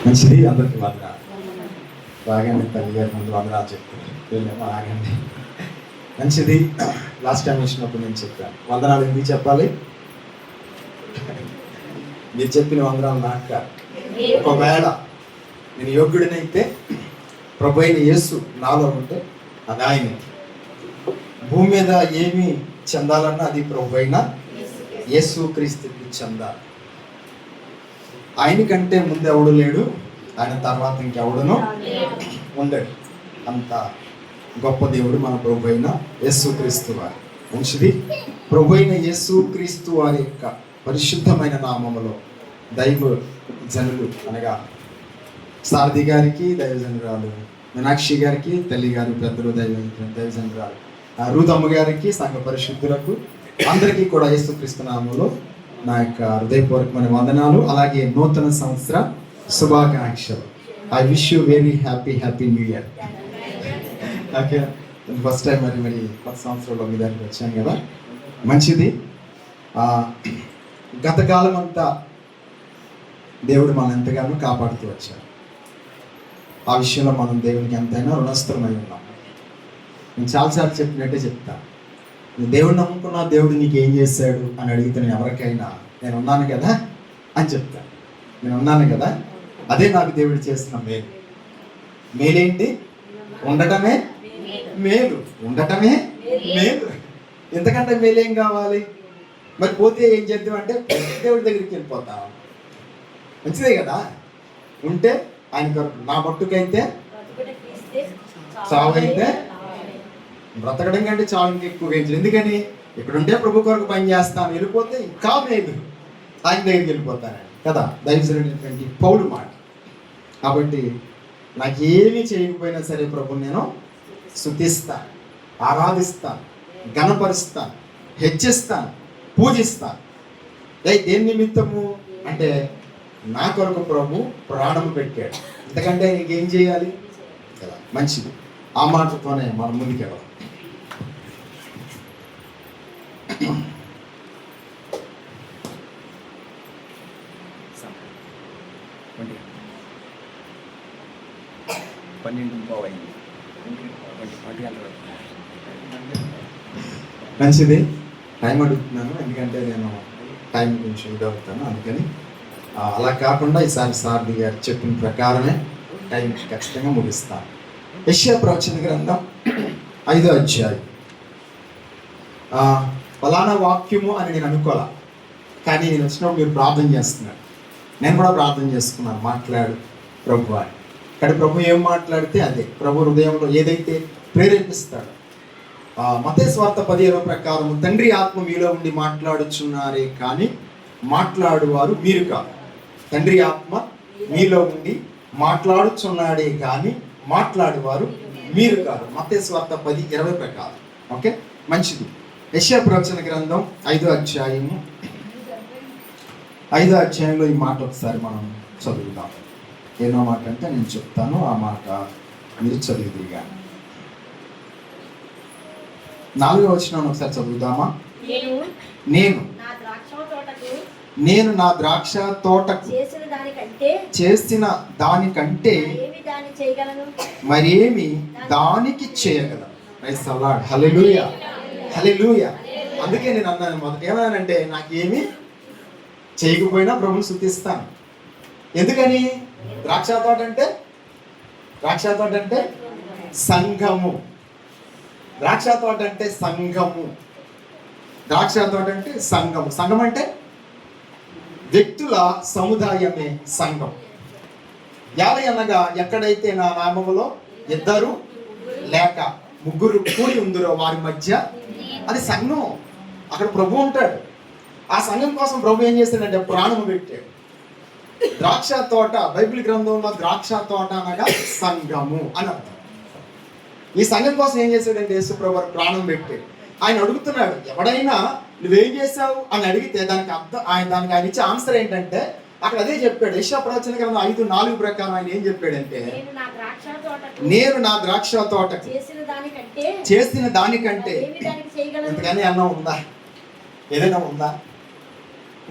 మంచిది. అందరికి వందనాలు. బాగండి తల్లి గారి ముందు వందనాలు చెప్తున్నాను. ఆగండి. మంచిది. లాస్ట్ టైం వచ్చినప్పుడు నేను చెప్పాను వందనాలు ఎందుకు చెప్పాలి. మీరు చెప్పిన వందనాలు నాకు కాదు. ఒకవేళ నేను యోగ్యుడినైతే ప్రభు అయిన యేసు నాలో ఉంటే అది ఆయన. భూమి మీద ఏమి చెందాలన్నా అది ప్రభు అయిన యేసు క్రీస్తుకి చెందాలి. ఆయన కంటే ముందు ఎవడు లేడు, ఆయన తర్వాత ఇంకెవడును ఉండడు. అంత గొప్ప దేవుడు మన ప్రభు అయిన యేసు క్రీస్తు వారు. మంచిది. ప్రభు అయిన యేసు క్రీస్తు వారి యొక్క పరిశుద్ధమైన నామములో దైవ జనులు అనగా సారథి గారికి, దైవజనురాలు మీనాక్షి గారికి, తల్లి గారు, పెద్దలు దైవజనురాలు రూతమ్మ గారికి, సంఘ పరిశుద్ధులకు అందరికీ కూడా యేసుక్రీస్తు నామములో నా యొక్క హృదయపూర్వకమైన వందనాలు, అలాగే నూతన సంవత్సర శుభాకాంక్షలు. I wish you very happy new year. Okay, first time మరి కొత్త సంవత్సరంలో మీ దగ్గరికి వచ్చాను కదా. మంచిది. గత కాలం అంతా దేవుడు మనం ఎంతగానో కాపాడుతూ వచ్చాడు. ఆ విషయంలో మనం దేవునికి ఎంతైనా రుణస్థులమై ఉన్నాం. నేను చాలాసార్లు చెప్పినట్టే చెప్తాను. నువ్వు దేవుడు నమ్ముకున్నా, దేవుడు నీకు ఏం చేశాడు అని అడిగితే నేను ఎవరికైనా నేను ఉన్నాను కదా అని చెప్తాను. నేను ఉన్నాను కదా, అదే నాకు దేవుడు చేస్తున్న మేలు. మేలేంటి? ఉండటమే మేలు. ఉండటమే మేలు. ఎంతకంటే మేలేం కావాలి? మరి పోతే ఏం చేద్దాం అంటే దేవుడి దగ్గరికి వెళ్ళిపోతాం. మంచిదే కదా. ఉంటే ఆయన కొరకు. నా మట్టుకైతే చావైతే బ్రతకడం కంటే చావు ఇంకా ఎక్కువగా. ఎందుకని? ఇక్కడ ఉంటే ప్రభు కొరకు పని చేస్తాను, వెళ్ళిపోతే ఇంకా మేలు, ఆయన దగ్గరికి వెళ్ళిపోతానండి కదా. దైవజనుడైనటువంటి పౌలు మాట. కాబట్టి నాకేమీ చేయకపోయినా సరే ప్రభుని నేను స్తుతిస్తాను, ఆరాధిస్తాను, ఘనపరుస్తాను, హెచ్చిస్తాను, పూజిస్తాను. దేని నిమిత్తము అంటే నా కొరకు ప్రభు ప్రాణం పెట్టాడు. ఎందుకంటే నీకేం చేయాలి కదా. మంచిది. ఆ మాటతోనే మనం ముందుకెళ్ళాలి. మంచిది. టైం అడుగుతున్నాను ఎందుకంటే నేను టైం కొంచెం ఇదవుతాను. అందుకని అలా కాకుండా ఈసారి సారథి గారు చెప్పిన ప్రకారమే టైం ఖచ్చితంగా ముగిస్తాను. యెషయా ప్రవచన గ్రంథం 5వ అధ్యాయం. ఫలానా వాక్యము అని నేను అనుకోలే, కానీ నేను వచ్చినప్పుడు మీరు ప్రార్థన చేస్తున్నాడు. నేను కూడా ప్రార్థన చేసుకున్నాను, మాట్లాడు ప్రభు అని. కానీ ప్రభు ఏం మాట్లాడితే అదే. ప్రభు హృదయంలో ఏదైతే ప్రేరేపిస్తాడో. మత్తయి సువార్త 10:20 ప్రకారం తండ్రి ఆత్మ మీలో ఉండి మాట్లాడుచున్నారే కానీ మాట్లాడువారు మీరు కాదు. తండ్రి ఆత్మ మీలో ఉండి మాట్లాడుచున్నాడే కానీ మాట్లాడువారు మీరు కాదు. మత్తయి సువార్త 10:20 ప్రకారం. ఓకే, మంచిది. యెషయా ప్రవచన గ్రంథం 5వ అధ్యాయము. 5వ అధ్యాయంలో ఈ మాట ఒకసారి మనం చదువుదాం. ఏదో మాట అంటే నేను చెప్తాను, ఆ మాట మీరు చదువుదిగా. 4వ వచనం ఒకసారి చదువుదామా? నేను నా ద్రాక్ష తోటకు చేసిన దానికంటే మరేమి దానికి చేయగలను. Praise the Lord. Hallelujah, hallelujah. అందుకే నేను అన్నాను మొదట ఏమన్నానంటే నాకేమి చేయకపోయినా ప్రభుని స్తుతిస్తాను. ఎందుకని? ద్రాక్ష తోట అంటే సంఘము. ద్రాక్ష తోట అంటే సంఘము. ద్రాక్ష తోట అంటే సంఘము. సంఘం అంటే వ్యక్తుల సముదాయమే సంఘం. యాభై అనగా ఎక్కడైతే నా నామములో 2 లేక 3 కూడి ఉందరో వారి మధ్య, అది సంఘం. అక్కడ ప్రభు ఉంటాడు. ఆ సంఘం కోసం ప్రభు ఏం చేస్తాడంటే ప్రాణం పెట్టాడు. ద్రాక్ష తోట, బైబిల్ గ్రంథంలో ద్రాక్ష తోట అనగా సంఘము అని అర్థం. ఈ సంఘం కోసం ఏం చేశాడంటే యేసు ప్రభు ప్రాణం పెట్టాడు. ఆయన అడుగుతున్నాడు, ఎవడైనా నువ్వేం చేశావు అని అడిగితే దానికి అర్థం ఆయన ఇచ్చే ఆన్సర్ ఏంటంటే అక్కడ అదే చెప్పాడు. యెషయా ప్రవచన గ్రంథం 5:4 ప్రకారం ఆయన ఏం చెప్పాడంటే నేను నా ద్రాక్ష తోటకు చేసిన దానికంటే ఇంతకని అన్నం ఉందా? ఏదైనా ఉందా?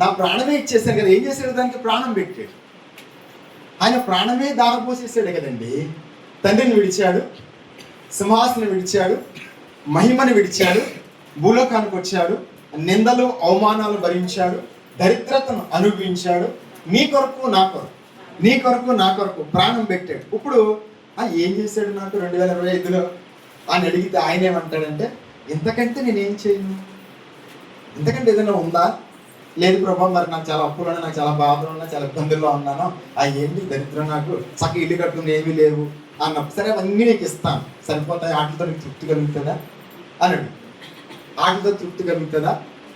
నా ప్రాణమే ఇచ్చేసాను కదా. ఏం చేశాడు? దానికి ప్రాణం పెట్టాడు. ఆయన ప్రాణమే దారపోసేసాడు కదండి. తండ్రిని విడిచాడు, సింహాసనం విడిచాడు, మహిమను విడిచాడు, భూలోకానికి వచ్చాడు, నిందలు అవమానాలు భరించాడు, దరిద్రతను అనుభవించాడు. నీ కొరకు నా కొరకు, నీ కొరకు నా కొరకు ప్రాణం పెట్టాడు. ఇప్పుడు ఏం చేశాడు నాకు 2025లో అని అడిగితే ఆయన ఏమంటాడంటే, ఇంతకంటే నేనేం చేయను, ఇంతకంటే ఏదైనా ఉందా? లేదు ప్రభా, మరి నాకు చాలా అప్పులు ఉన్నాయి, నాకు చాలా బాధలు ఉన్నాయి, చాలా ఇబ్బందుల్లో ఉన్నాను, ఏంటి దరిద్రం, నాకు చక్క ఇల్లు కట్టుకుని ఏమీ లేవు అన్నప్పుడు, సరే అవన్నీ నీకు ఇస్తాను, సరిపోతాయి, వాటితో నీకు తృప్తి కలుగుతుందా అన్నాడు. వాటితో తృప్తి కలుగుతుందా?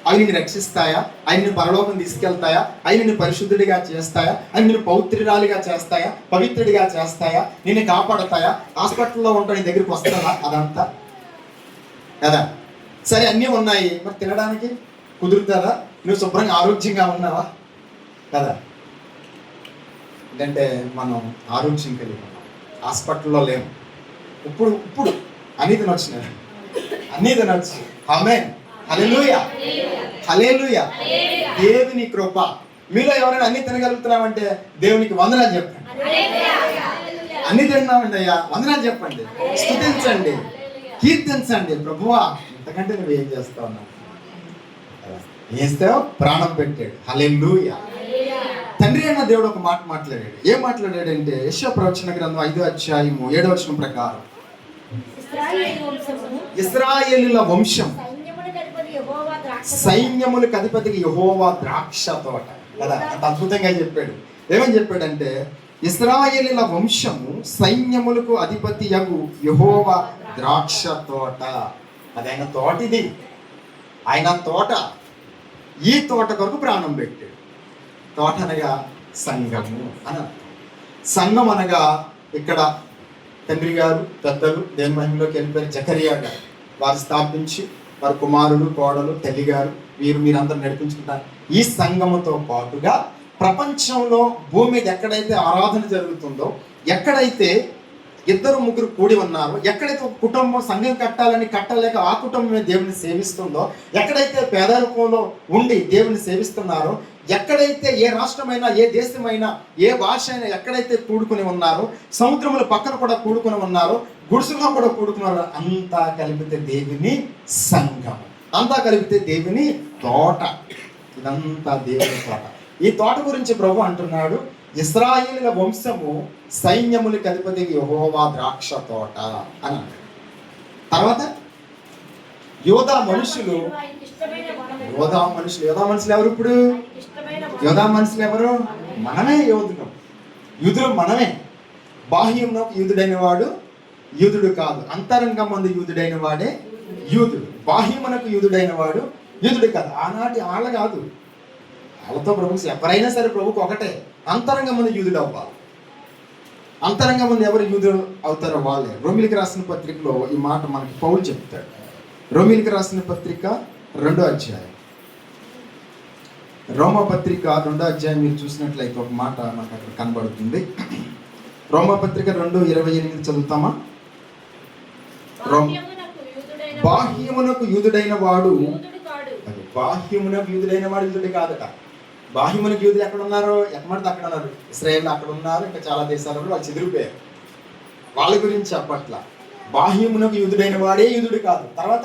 అవి నిన్ను రక్షిస్తాయా? అవి నిన్ను పరలోకం తీసుకెళ్తాయా? అవి నిన్ను పరిశుద్ధుడిగా చేస్తాయా? అవి నిన్ను పవిత్రురాలిగా చేస్తాయా? పవిత్రుడిగా చేస్తాయా? నిన్ను కాపాడతాయా? హాస్పిటల్లో ఉంటా నీ దగ్గరికి వస్తావా? అదంతా కదా. సరే అన్నీ ఉన్నాయి, మరి తినడానికి కుదురుతుందా? నువ్వు శుభ్రంగా ఆరోగ్యంగా ఉన్నావా కదా. ఎందుకంటే మనం ఆరోగ్యం కలిగి ఉన్నాం, హాస్పిటల్లో లేము. ఇప్పుడు అన్నీ తినొచ్చినారు, అన్నీ తినొచ్చు. ఆమేన్, హల్లెలూయా, హల్లెలూయా. దేవుని కృప. మీలో ఎవరైనా అన్ని తినగలుగుతున్నామంటే దేవునికి వందనాలు చెప్పండి. అన్ని తిన్నామండి అయ్యా, వందనాలు చెప్పండి, స్తుతించండి, కీర్తించండి. ప్రభువా, ఇంతకంటే నువ్వు ఏం చేస్తావు? చేస్తావు, ప్రాణం పెట్టాడు. హల్లెలూయా. తండ్రి అన్న దేవుడు ఒక మాట మాట్లాడాడు. ఏం మాట్లాడాడంటే, యెషయా ప్రవచన గ్రంథం 5వ అధ్యాయము 7వ వచనం ప్రకారం, ఇశ్రాయేలీయుల వంశం సైన్యములకు అధిపతికి యెహోవా ద్రాక్ష తోట కదా. అంత అద్భుతంగా చెప్పాడు. ఏమని చెప్పాడంటే, ఇశ్రాయేలీయుల వంశము సైన్యములకు అధిపతి యగు యెహోవా ద్రాక్ష తోట. అది ఆయన తోట, ఇది ఆయన తోట. ఈ తోట కొరకు ప్రాణం పెట్టాడు. తోట అనగా సంఘము అని. సంఘం అనగా ఇక్కడ తండ్రి గారు పెద్దలు దేవుని మహిమలోకి వెళ్ళిపోయిన జకరియా గారు వారు స్థాపించి, వారి కుమారుడు, కోడలు, తల్లి గారు మీరందరూ నడిపించుకుంటారు. ఈ సంఘముతో పాటుగా ప్రపంచంలో భూమి మీద ఎక్కడైతే ఆరాధన జరుగుతుందో, ఎక్కడైతే 2-3 కూడి ఉన్నారు, ఎక్కడైతే ఒక కుటుంబం సంఘం కట్టలేక ఆ కుటుంబమే దేవుని సేవిస్తుందో, ఎక్కడైతే పేదరికంలో ఉండి దేవుని సేవిస్తున్నారో, ఎక్కడైతే ఏ రాష్ట్రమైనా, ఏ దేశమైనా, ఏ భాష అయినా ఎక్కడైతే కూడుకుని ఉన్నారో, సముద్రముల పక్కన కూడా కూడుకుని ఉన్నారో, గుడుసులో కూడా కూడుకున్నారు, అంతా కలిపితే దేవుని సంఘం, అంతా కలిపితే దేవుని తోట. ఇదంతా దేవుని తోట. ఈ తోట గురించి ప్రభు అంటున్నాడు, ఇశ్రాయేలీయుల వంశము సైన్యములకు అధిపతి యెహోవా ద్రాక్ష తోట అని. తర్వాత యోధా మనుషులు ఎవరు? ఇప్పుడు యోధా మనుషులు ఎవరు? మనమే యోధులు. యూదులు మనమే. బాహ్యమునకు యూదుడైన వాడు యూదుడు కాదు, అంతరంగం మందు యూదుడైన వాడే యూదుడు. బాహ్యమునకు యూదుడైన వాడు యూదుడు కాదు. ఆనాటి వాళ్ళ కాదు, వాళ్ళతో ప్రభుకు ఎవరైనా సరే ప్రభుకు ఒకటే. అంతరంగం మంది యూదుడు అవ్వాలి. అంతరంగం మంది ఎవరు యూదుడు అవుతారో వాళ్ళే. రోమిలికి రాసిన పత్రికలో ఈ మాట మనకి పౌలు చెప్తాడు. రోమిలికి రాసిన పత్రిక 2వ అధ్యాయం, రోమపత్రిక 2వ అధ్యాయం మీరు చూసినట్లయితే ఒక మాట మనకు అక్కడ కనబడుతుంది. రోమపత్రిక 2:28 చదువుతామా? బాహ్యమునకు యూదుడైన వాడు యూదుడు కాదట. బాహ్యమునకు యూదులు ఎక్కడ ఉన్నారు? ఎక్కడంటే అక్కడ ఉన్నారు. ఇశ్రాయేల్ అక్కడ ఉన్నారు, ఇంకా చాలా దేశాలలో వాళ్ళు చెదిరిపోయారు. వాళ్ళ గురించి చెప్పట్ల. బాహ్యమునకు యూదుడైన వాడే యూదుడు కాదు. తర్వాత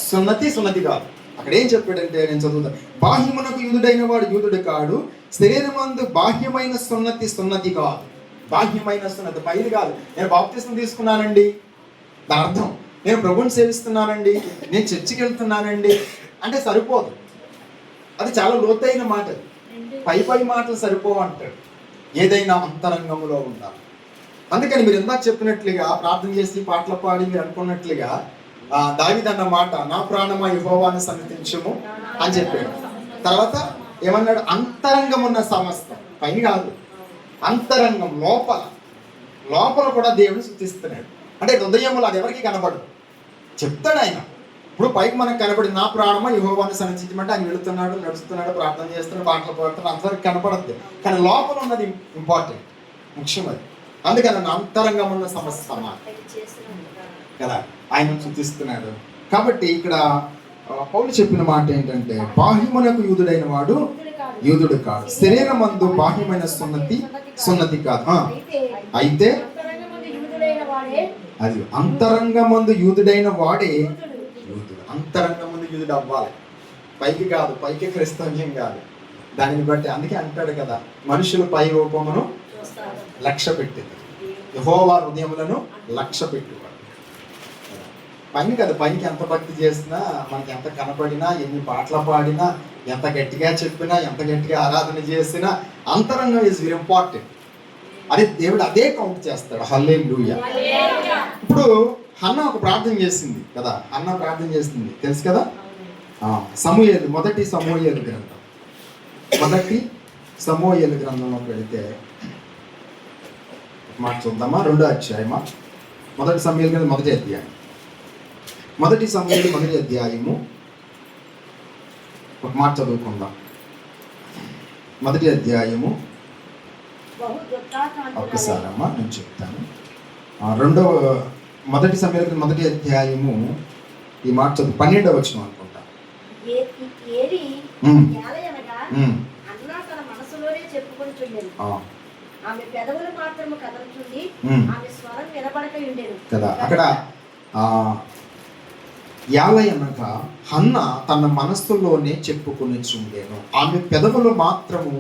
సున్నతి కాదు. అక్కడ ఏం చెప్పాడంటే, నేను చదువుతాను. బాహ్యమునకు యూదుడైన వాడు యూదుడు కాడు, శరీరమందు బాహ్యమైన సున్నతి కాదు. బాహ్యమైన సున్నతి పైది కాదు. నేను బాప్తిస్మం తీసుకున్నానండి, దాని అర్థం నేను ప్రభువుని సేవిస్తున్నానండి, నేను చర్చికి వెళ్తున్నానండి అంటే సరిపోదు. అది చాలా లోతైన మాట. పై మాటలు సరిపోవు అంటాడు. ఏదైనా అంతరంగంలో ఉండాలి. అందుకని మీరు ఇందాక చెప్పినట్లుగా ప్రార్థన చేసి పాటలు పాడి మీరు అనుకున్నట్లుగా దావీదు అన్న మాట, నా ప్రాణమా యెహోవాను సన్నిధించుము అని చెప్పాడు. తర్వాత ఏమన్నాడు? అంతరంగం ఉన్న సమస్తం, పైన కాదు, అంతరంగం లోపల కూడా దేవుని స్తుతిస్తున్నాడు. అంటే హృదయంలో అది ఎవరికి కనబడదు, చెప్తాడు ఆయన. ఇప్పుడు పైకి మనకు కనబడి నా ప్రాణమా యెహోవాను సన్నిధించమంటే ఆయన వెళుతున్నాడు, నడుస్తున్నాడు, ప్రార్థన చేస్తున్నాడు, పాటలు పాడుతున్నాడు, అంతవరకు కనపడద్దు. కానీ లోపల ఉన్నది ఇంపార్టెంట్, ముఖ్యం అది. అందుకని అంతరంగం ఉన్న సమస్య కదా ఆయన స్తుతిస్తున్నాడు. కాబట్టి ఇక్కడ పౌలు చెప్పిన మాట ఏంటంటే, బాహ్యమునకు యూదుడైన వాడు యూదుడు కాడు. శరీరమందు బాహ్యమైన సున్నతి కాదు. అయితే అది అంతరంగమందు యూదుడైన వాడే యూదుడు. అంతరంగమందు యూదుడు అవ్వాలి, పైకి కాదు. పైకి క్రైస్తవ్యం కాదు. దానిని బట్టి అందుకే అంటాడు కదా, మనుషులు పై రూపమును లక్ష్య పెట్టింది, యెహోవా హృదయములను లక్ష్య పెట్టువాడు. పైన కదా, పైకి ఎంత భక్తి చేసినా, మనకి ఎంత కనపడినా, ఎన్ని పాటలు పాడినా, ఎంత గట్టిగా చెప్పినా, ఎంత గట్టిగా ఆరాధన చేసినా, అంతరంగం ఈజ్ వెరీ ఇంపార్టెంట్. అదే దేవుడు అదే కౌంట్ చేస్తాడు. హల్లెలూయా. ఇప్పుడు హన్న ఒక ప్రార్థన చేసింది కదా, హన్న ప్రార్థన చేసింది తెలుసు కదా. సమూయేలు, మొదటి సమూయేలు గ్రంథంలోకి వెళితే మాట చూద్దామా, 2వ అధ్యాయమా. మొదటి సమూయేలు గ్రంథం మొదటి అధ్యాయము ఒక మాట చదువుకుందాం. మొదటి అధ్యాయము ఒక్కసారి అమ్మా నేను చెప్తాను. మొదటి సమూయేలు మొదటి అధ్యాయము ఈ మాట చదువు 12వ వచనం అనుకుంటా. కదా అక్కడ యాలయనగా హన్న తన మనస్సులోనే చెప్పుకొని చుండెను, ఆమె పెదవులు మాత్రము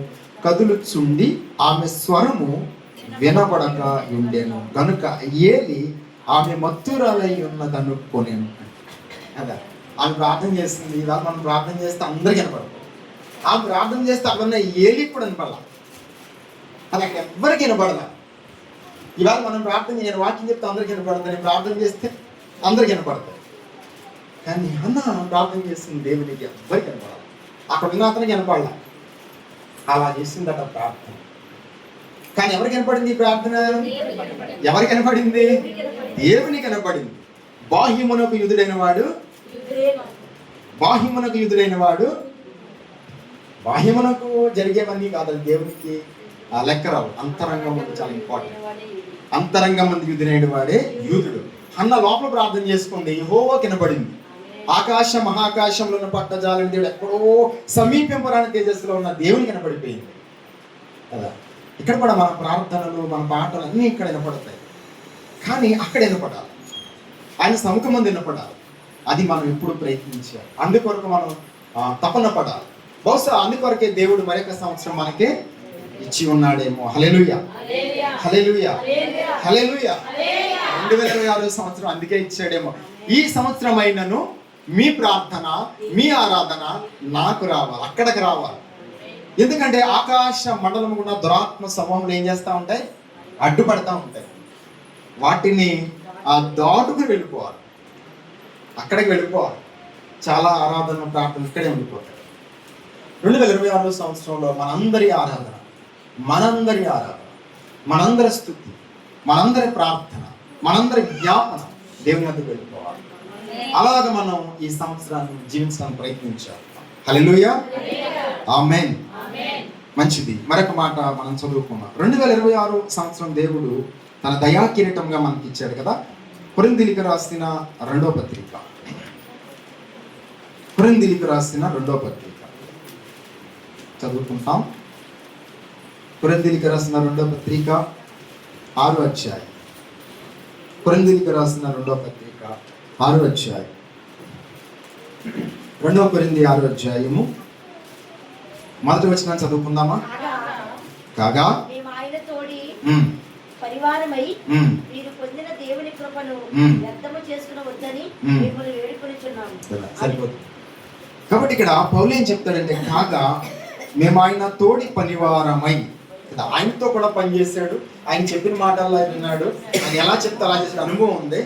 కదులుచుండి ఆమె స్వరము వినబడక ఉండెను గనుక ఏలి ఆమె మత్తురాలై ఉన్నదనుకొనెను. కదా ఆమె ప్రార్థన చేస్తుంది. ఇవాళ మనం ప్రార్థన చేస్తే అందరికి వినపడదు. ఆమె ప్రార్థన చేస్తే అక్కడ ఏలి కూడా వినపడాల, అది అక్కడ ఎవ్వరికి వినపడదా. ఇవాళ మనం ప్రార్థన, నేను వాక్యం చెప్తే అందరికి వినపడదు, నేను ప్రార్థన చేస్తే అందరికి వినపడతాయి. కానీ అన్న ప్రార్థన చేస్తుంది దేవునికి ఎవ్వరికి వినపడాలి, అక్కడ ఉన్న అతనికి వినపడాల. అలా చేసిందట ప్రార్థన. కానీ ఎవరికి వినపడింది ఈ ప్రార్థన? ఎవరికి వినపడింది? దేవునికి వినపడింది. బాహ్యమునకు యూదుడైన వాడు, బాహ్యమునకు జరిగేవన్నీ కాదు, దేవునికి లెక్క రావు. అంతరంగం చాలా ఇంపార్టెంట్. అంతరంగం మంది యూదుడైన వాడే యూదుడు. అన్న లోపల ప్రార్థన చేసుకుంది, యెహోవా వినపడింది. ఆకాశ మహాకాశంలో ఉన్న పట్టజాలని దేవుడు ఎక్కడో సమీపింపరాని తేజస్సులో ఉన్న దేవునికి వినపడిపోయింది కదా. ఇక్కడ కూడా మన ప్రార్థనలు, మన పాటలు అన్నీ ఇక్కడ వినపడతాయి. కానీ అక్కడ వినపడాలి, ఆయన సముఖం ముందు వినపడాలి. అది మనం ఎప్పుడు ప్రయత్నించాలి. అందుకొరకు మనం తపన పడాలి. బహుశా అందుకొరకే దేవుడు మరొక సంవత్సరం మనకే ఇచ్చి ఉన్నాడేమో. హల్లెలూయా, హల్లెలూయా, హల్లెలూయా. 2026 సంవత్సరం అందుకే ఇచ్చాడేమో. ఈ సంవత్సరం అయినను మీ ప్రార్థన, మీ ఆరాధన నాకు రావాలి, అక్కడికి రావాలి. ఎందుకంటే ఆకాశ మండలం కూడా దురాత్మ సమూహంలో ఏం చేస్తూ ఉంటాయి? అడ్డుపడతా ఉంటాయి. వాటిని దాటుకుని వెళ్ళిపోవాలి, అక్కడికి వెళ్ళిపోవాలి. చాలా ఆరాధన, ప్రార్థన ఇక్కడే ఉండిపోతాయి. 2026 సంవత్సరంలో మనందరి ఆరాధన, మనందరి స్తుతి, మనందరి ప్రార్థన, మనందరి జ్ఞాపన దేవుని వద్దకు వెళ్ళిపోవాలి. అలాగ మనం ఈ సంవత్సరాన్ని జీవించడానికి ప్రయత్నించాలి. హల్లెలూయా, ఆమేన్. మంచిది. మరొక మాట మనం చదువుకున్నాం. 2026 సంవత్సరం దేవుడు తన దయా కిరీటంగా మనకి ఇచ్చాడు కదా. కొరింథీయులకు రాసిన రెండో పత్రిక చదువుకుంటాం. కొరింథీయులకు రాసిన రెండో పత్రిక 6వ అధ్యాయం. కొరింథీయులకు రాసిన రెండో పత్రిక 6వ అధ్యాయం. 2 కొరింథీ 6వ అధ్యాయము మొదటి వచనం చదువుకుందామా? కాగా పరివారమై మీరు పొందిన దేవుని కృపను వ్యర్థము చేసుకునవద్దని మిమ్మల్ని వేడుకొనిచున్నాము. సరిపోతుంది. కాబట్టి ఇక్కడ పౌలు ఏం చెప్తాడంటే, కాగా మేము ఆయన తోడి పనివారమై, ఆయనతో కూడా పనిచేశాడు, ఆయన చెప్పిన మాటల్లో ఆయన విన్నాడు, ఆయన ఎలా చెప్తే అలా చేసిన అనుభవం ఉంది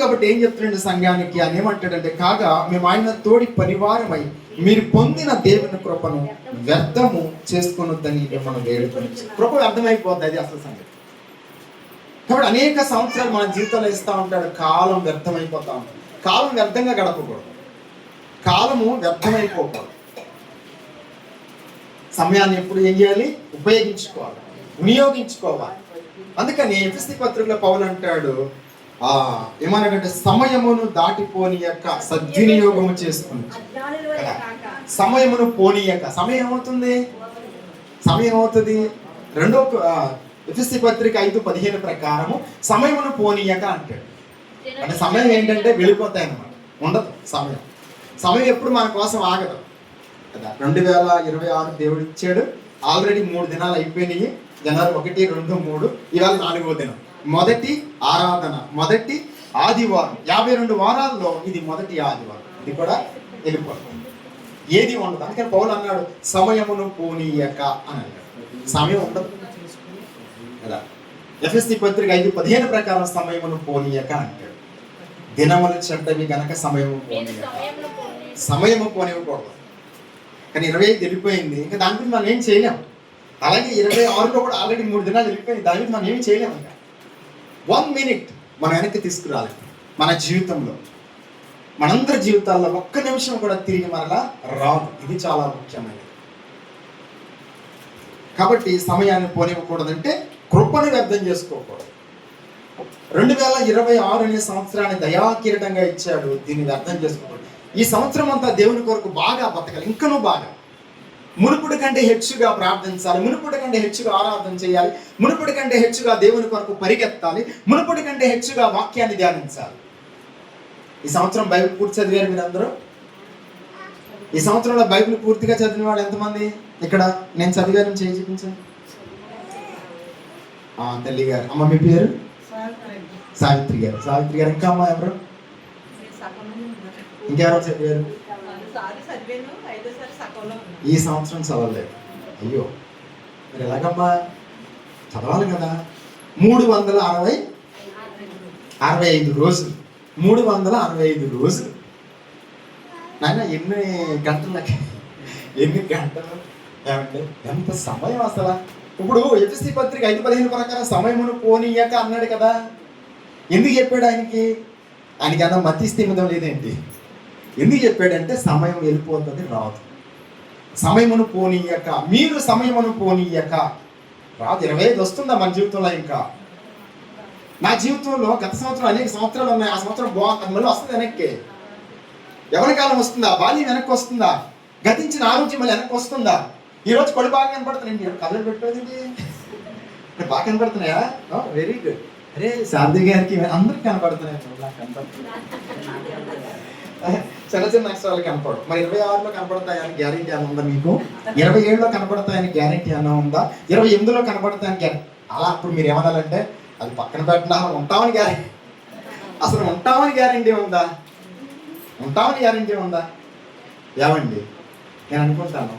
కాబట్టి ఏం చెప్తున్నాడు సంఘానికి? ఆయన ఏమంటాడంటే, కాగా మేము ఆయన తోడి పనివారమై మీరు పొందిన దేవుని కృపను వ్యర్థము చేసుకునొద్దని మిమ్మల్ని వేడుకొని. కృప వ్యర్థమైపోద్ది, అది అసలు సంగతి. కాబట్టి అనేక సంవత్సరాలు మన జీవితంలో ఇస్తూ ఉంటాడు, కాలం వ్యర్థమైపోతా ఉంటుంది. కాలం వ్యర్థంగా గడపకూడదు, కాలము వ్యర్థమైపోకూడదు. సమయాన్ని ఎప్పుడు ఏం చేయాలి? ఉపయోగించుకోవాలి, వినియోగించుకోవాలి. అందుకని ఎఫెసీ పత్రికలో పౌలు అంటాడు, ఏమన్నాడంటే, సమయమును దాటిపోని యొక్క సద్వినియోగము చేసుకుని. సమయమును పోనీయక. సమయం ఏమవుతుంది? సమయం అవుతుంది. ఎఫెసీ పత్రిక 5:15 ప్రకారము సమయమును పోనీయక అంటాడు. అంటే సమయం ఏంటంటే వెళ్ళిపోతాయి అన్నమాట, ఉండదు సమయం. సమయం ఎప్పుడు మన కోసం ఆగదు కదా. 2026 దేవుడు ఇచ్చాడు. ఆల్రెడీ 3 దినాలు అయిపోయినాయి. జనవరి 1, 2, 3, ఇవాళ 4వ దినం. మొదటి ఆరాధన, మొదటి ఆదివారం. 52 వారాల్లో ఇది మొదటి ఆదివారం. ఇది కూడా వెళ్ళిపోతుంది, ఏది ఉండదు. అందుకని పౌలు అన్నాడు సమయమును పోనీయక అని అన్నాడు. సమయం ఉండదు కదా. ఎఫెసీ పత్రిక 5:15 ప్రకారం సమయమును పోనీయక అంటాడు. దినములు చెడ్డవి గనక సమయము పోనీయక. సమయము పోనివ్వకూడదు. కానీ 25 వెళ్ళిపోయింది, ఇంకా దాని గురించి మనం ఏం చేయలేం. అలాగే 26లో కూడా ఆల్రెడీ 3 దినాలు వెళ్ళిపోయింది, దాని గురించి మనం ఏం చేయలేము. ఇంకా 1 minute మనం వెనక్కి తీసుకురాలి. మన జీవితంలో, మనందరి జీవితాల్లో 1 నిమిషం కూడా తిరిగి మరలా రాదు. ఇది చాలా ముఖ్యమైనది. కాబట్టి సమయాన్ని పోనివ్వకూడదంటే కృపను వ్యర్థం చేసుకోకూడదు. 2026 అనే సంవత్సరాన్ని దయాకిరీటంగా ఇచ్చాడు, దీన్ని వ్యర్థం చేసుకోకూడదు. ఈ సంవత్సరం అంతా దేవుని కొరకు బాగా బతకాలి, ఇంకనూ బాగా. మునుపటి కంటే హెచ్చుగా ప్రార్థించాలి, మునుపటి కంటే హెచ్చుగా ఆరాధన చేయాలి, మునుపటి కంటే హెచ్చుగా దేవుని కొరకు పరిగెత్తాలి, మునుపటి కంటే హెచ్చుగా వాక్యాన్ని ధ్యానించాలి. ఈ సంవత్సరం బైబిల్ పూర్తి చదివారు మీరందరూ? ఈ సంవత్సరంలో బైబిల్ పూర్తిగా చదివిన వాళ్ళు ఎంతమంది ఇక్కడ? నేను చదివాను, చేయి చూపించాను. తల్లి గారు. అమ్మ మీ పేరు? సావిత్రి గారు. సావిత్రి గారు. ఇంకా అమ్మ ఎవరు? ఇంకెవరు చదివారు? ఈ సంవత్సరం చదవలేదు. అయ్యో, మరి ఎలాగమ్మా? చదవాలి కదా. 365 రోజులు. 365 రోజులు. నాయన ఎన్ని గంటలకి, ఎన్ని గంటలు ఏమంటే, ఎంత సమయం అసలు. ఇప్పుడు ఎఫెసీ పత్రిక 5:15 ప్రకారం సమయమును పోనీయక అన్నాడు కదా. ఎందుకు చెప్పాడు ఆయనకి? ఆయనకి అన్న మతి స్థిమితం లేదేంటి? ఎందుకు చెప్పాడంటే సమయం వెళ్ళిపోతుంది, రాదు. సమయమును పోనీయక, మీరు సమయమును పోనీయక. రాదు. 25 వస్తుందా మన జీవితంలో? ఇంకా నా జీవితంలో గత సంవత్సరం అనేక సంవత్సరాలు ఉన్నాయి. ఆ సంవత్సరం బాగుంది, మళ్ళీ వస్తుంది వెనక్కి. ఎవరి కాలం వస్తుందా? బాల్యం వెనక్కి వస్తుందా? గతించిన ఆరోగ్యం మళ్ళీ వెనక్కి వస్తుందా? ఈ రోజు కొడు బాగా కనపడుతున్నాయి. కలర్ పెట్టేది బాగా కనపడుతున్నాయా? Very good. అరే సార్థి గారికి అందరికి కనపడుతున్నాయి. చిన్న చిన్న అక్షరాలు కనపడవు. మరి 26లో కనపడతాయని గ్యారెంటీ అన్న ఉందా మీకు? 27లో కనపడతాయని గ్యారెంటీ అన్న ఉందా? 28లో కనపడతాయని గ్యారెంటీ. అలా అప్పుడు మీరు ఏమనాలంటే అది పక్కన పెట్టినా ఉంటామని గ్యారెంటీ. అసలు ఉంటామని గ్యారెంటీ ఉందా? ఉంటామని గ్యారెంటీ ఉందా? ఏమండి, నేను అనుకుంటాను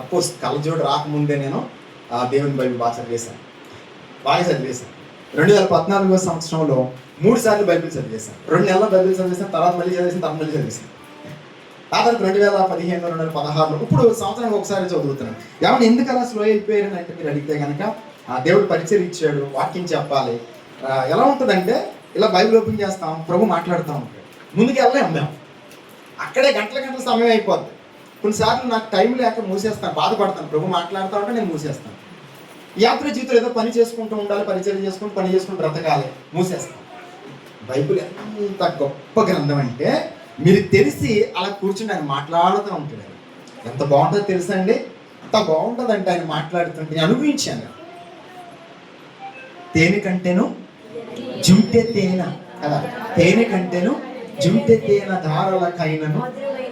అఫ్కోర్స్ కళ్ళజోడు రాకముందే నేను దేవుని బైబిల్ బాగా చదివేశాను. 2014వ సంవత్సరంలో 3 సార్లు బైబిల్ చదివేశాను. 2 నెలల బైబిల్ చదివేశాను, తర్వాత మళ్ళీ చదివేశాను, తర్వాత మళ్ళీ చదివేశాను. ఆ తర్వాత 2015, 2016లో, ఇప్పుడు సంవత్సరానికి ఒకసారి చదువుతున్నాను. ఏమన్నా ఎందుకు అలా స్లో అయిపోయారని అంటే మీరు అడిగితే కనుక దేవుడు పరిచయం ఇచ్చాడు, వాక్యం చెప్పాలి. ఎలా ఉంటుందంటే ఇలా బైబిల్ ఓపెన్ చేస్తాం, ప్రభు మాట్లాడుతూ ఉంటాడు. ముందుకు వెళ్ళలేం మేము, అక్కడే గంటల సమయం అయిపోద్ది. కొన్నిసార్లు నాకు టైం లేక మూసేస్తాను, బాధపడతాను. ప్రభు మాట్లాడుతూ ఉంటే నేను మూసేస్తాను. యాత్ర జీవితంలో ఏదో పని చేసుకుంటూ ఉండాలి, పరిచయం చేసుకుంటూ పని చేసుకుంటూ బ్రతకాలి, మూసేస్తాను. బైబిల్ ఎంత గొప్ప గ్రంథం అంటే మీరు తెలిసి అలా కూర్చుని ఆయన మాట్లాడుతూ ఉంటాడు. ఎంత బాగుంటుందో తెలుసా అండి? ఎంత బాగుంటుంది అంటే ఆయన మాట్లాడుతుంటే నేను అనుభవించాను. తేనె కంటేను జుంటె తేనె కదా, తేనె కంటేను జుంటె తేనె ధారలకైనను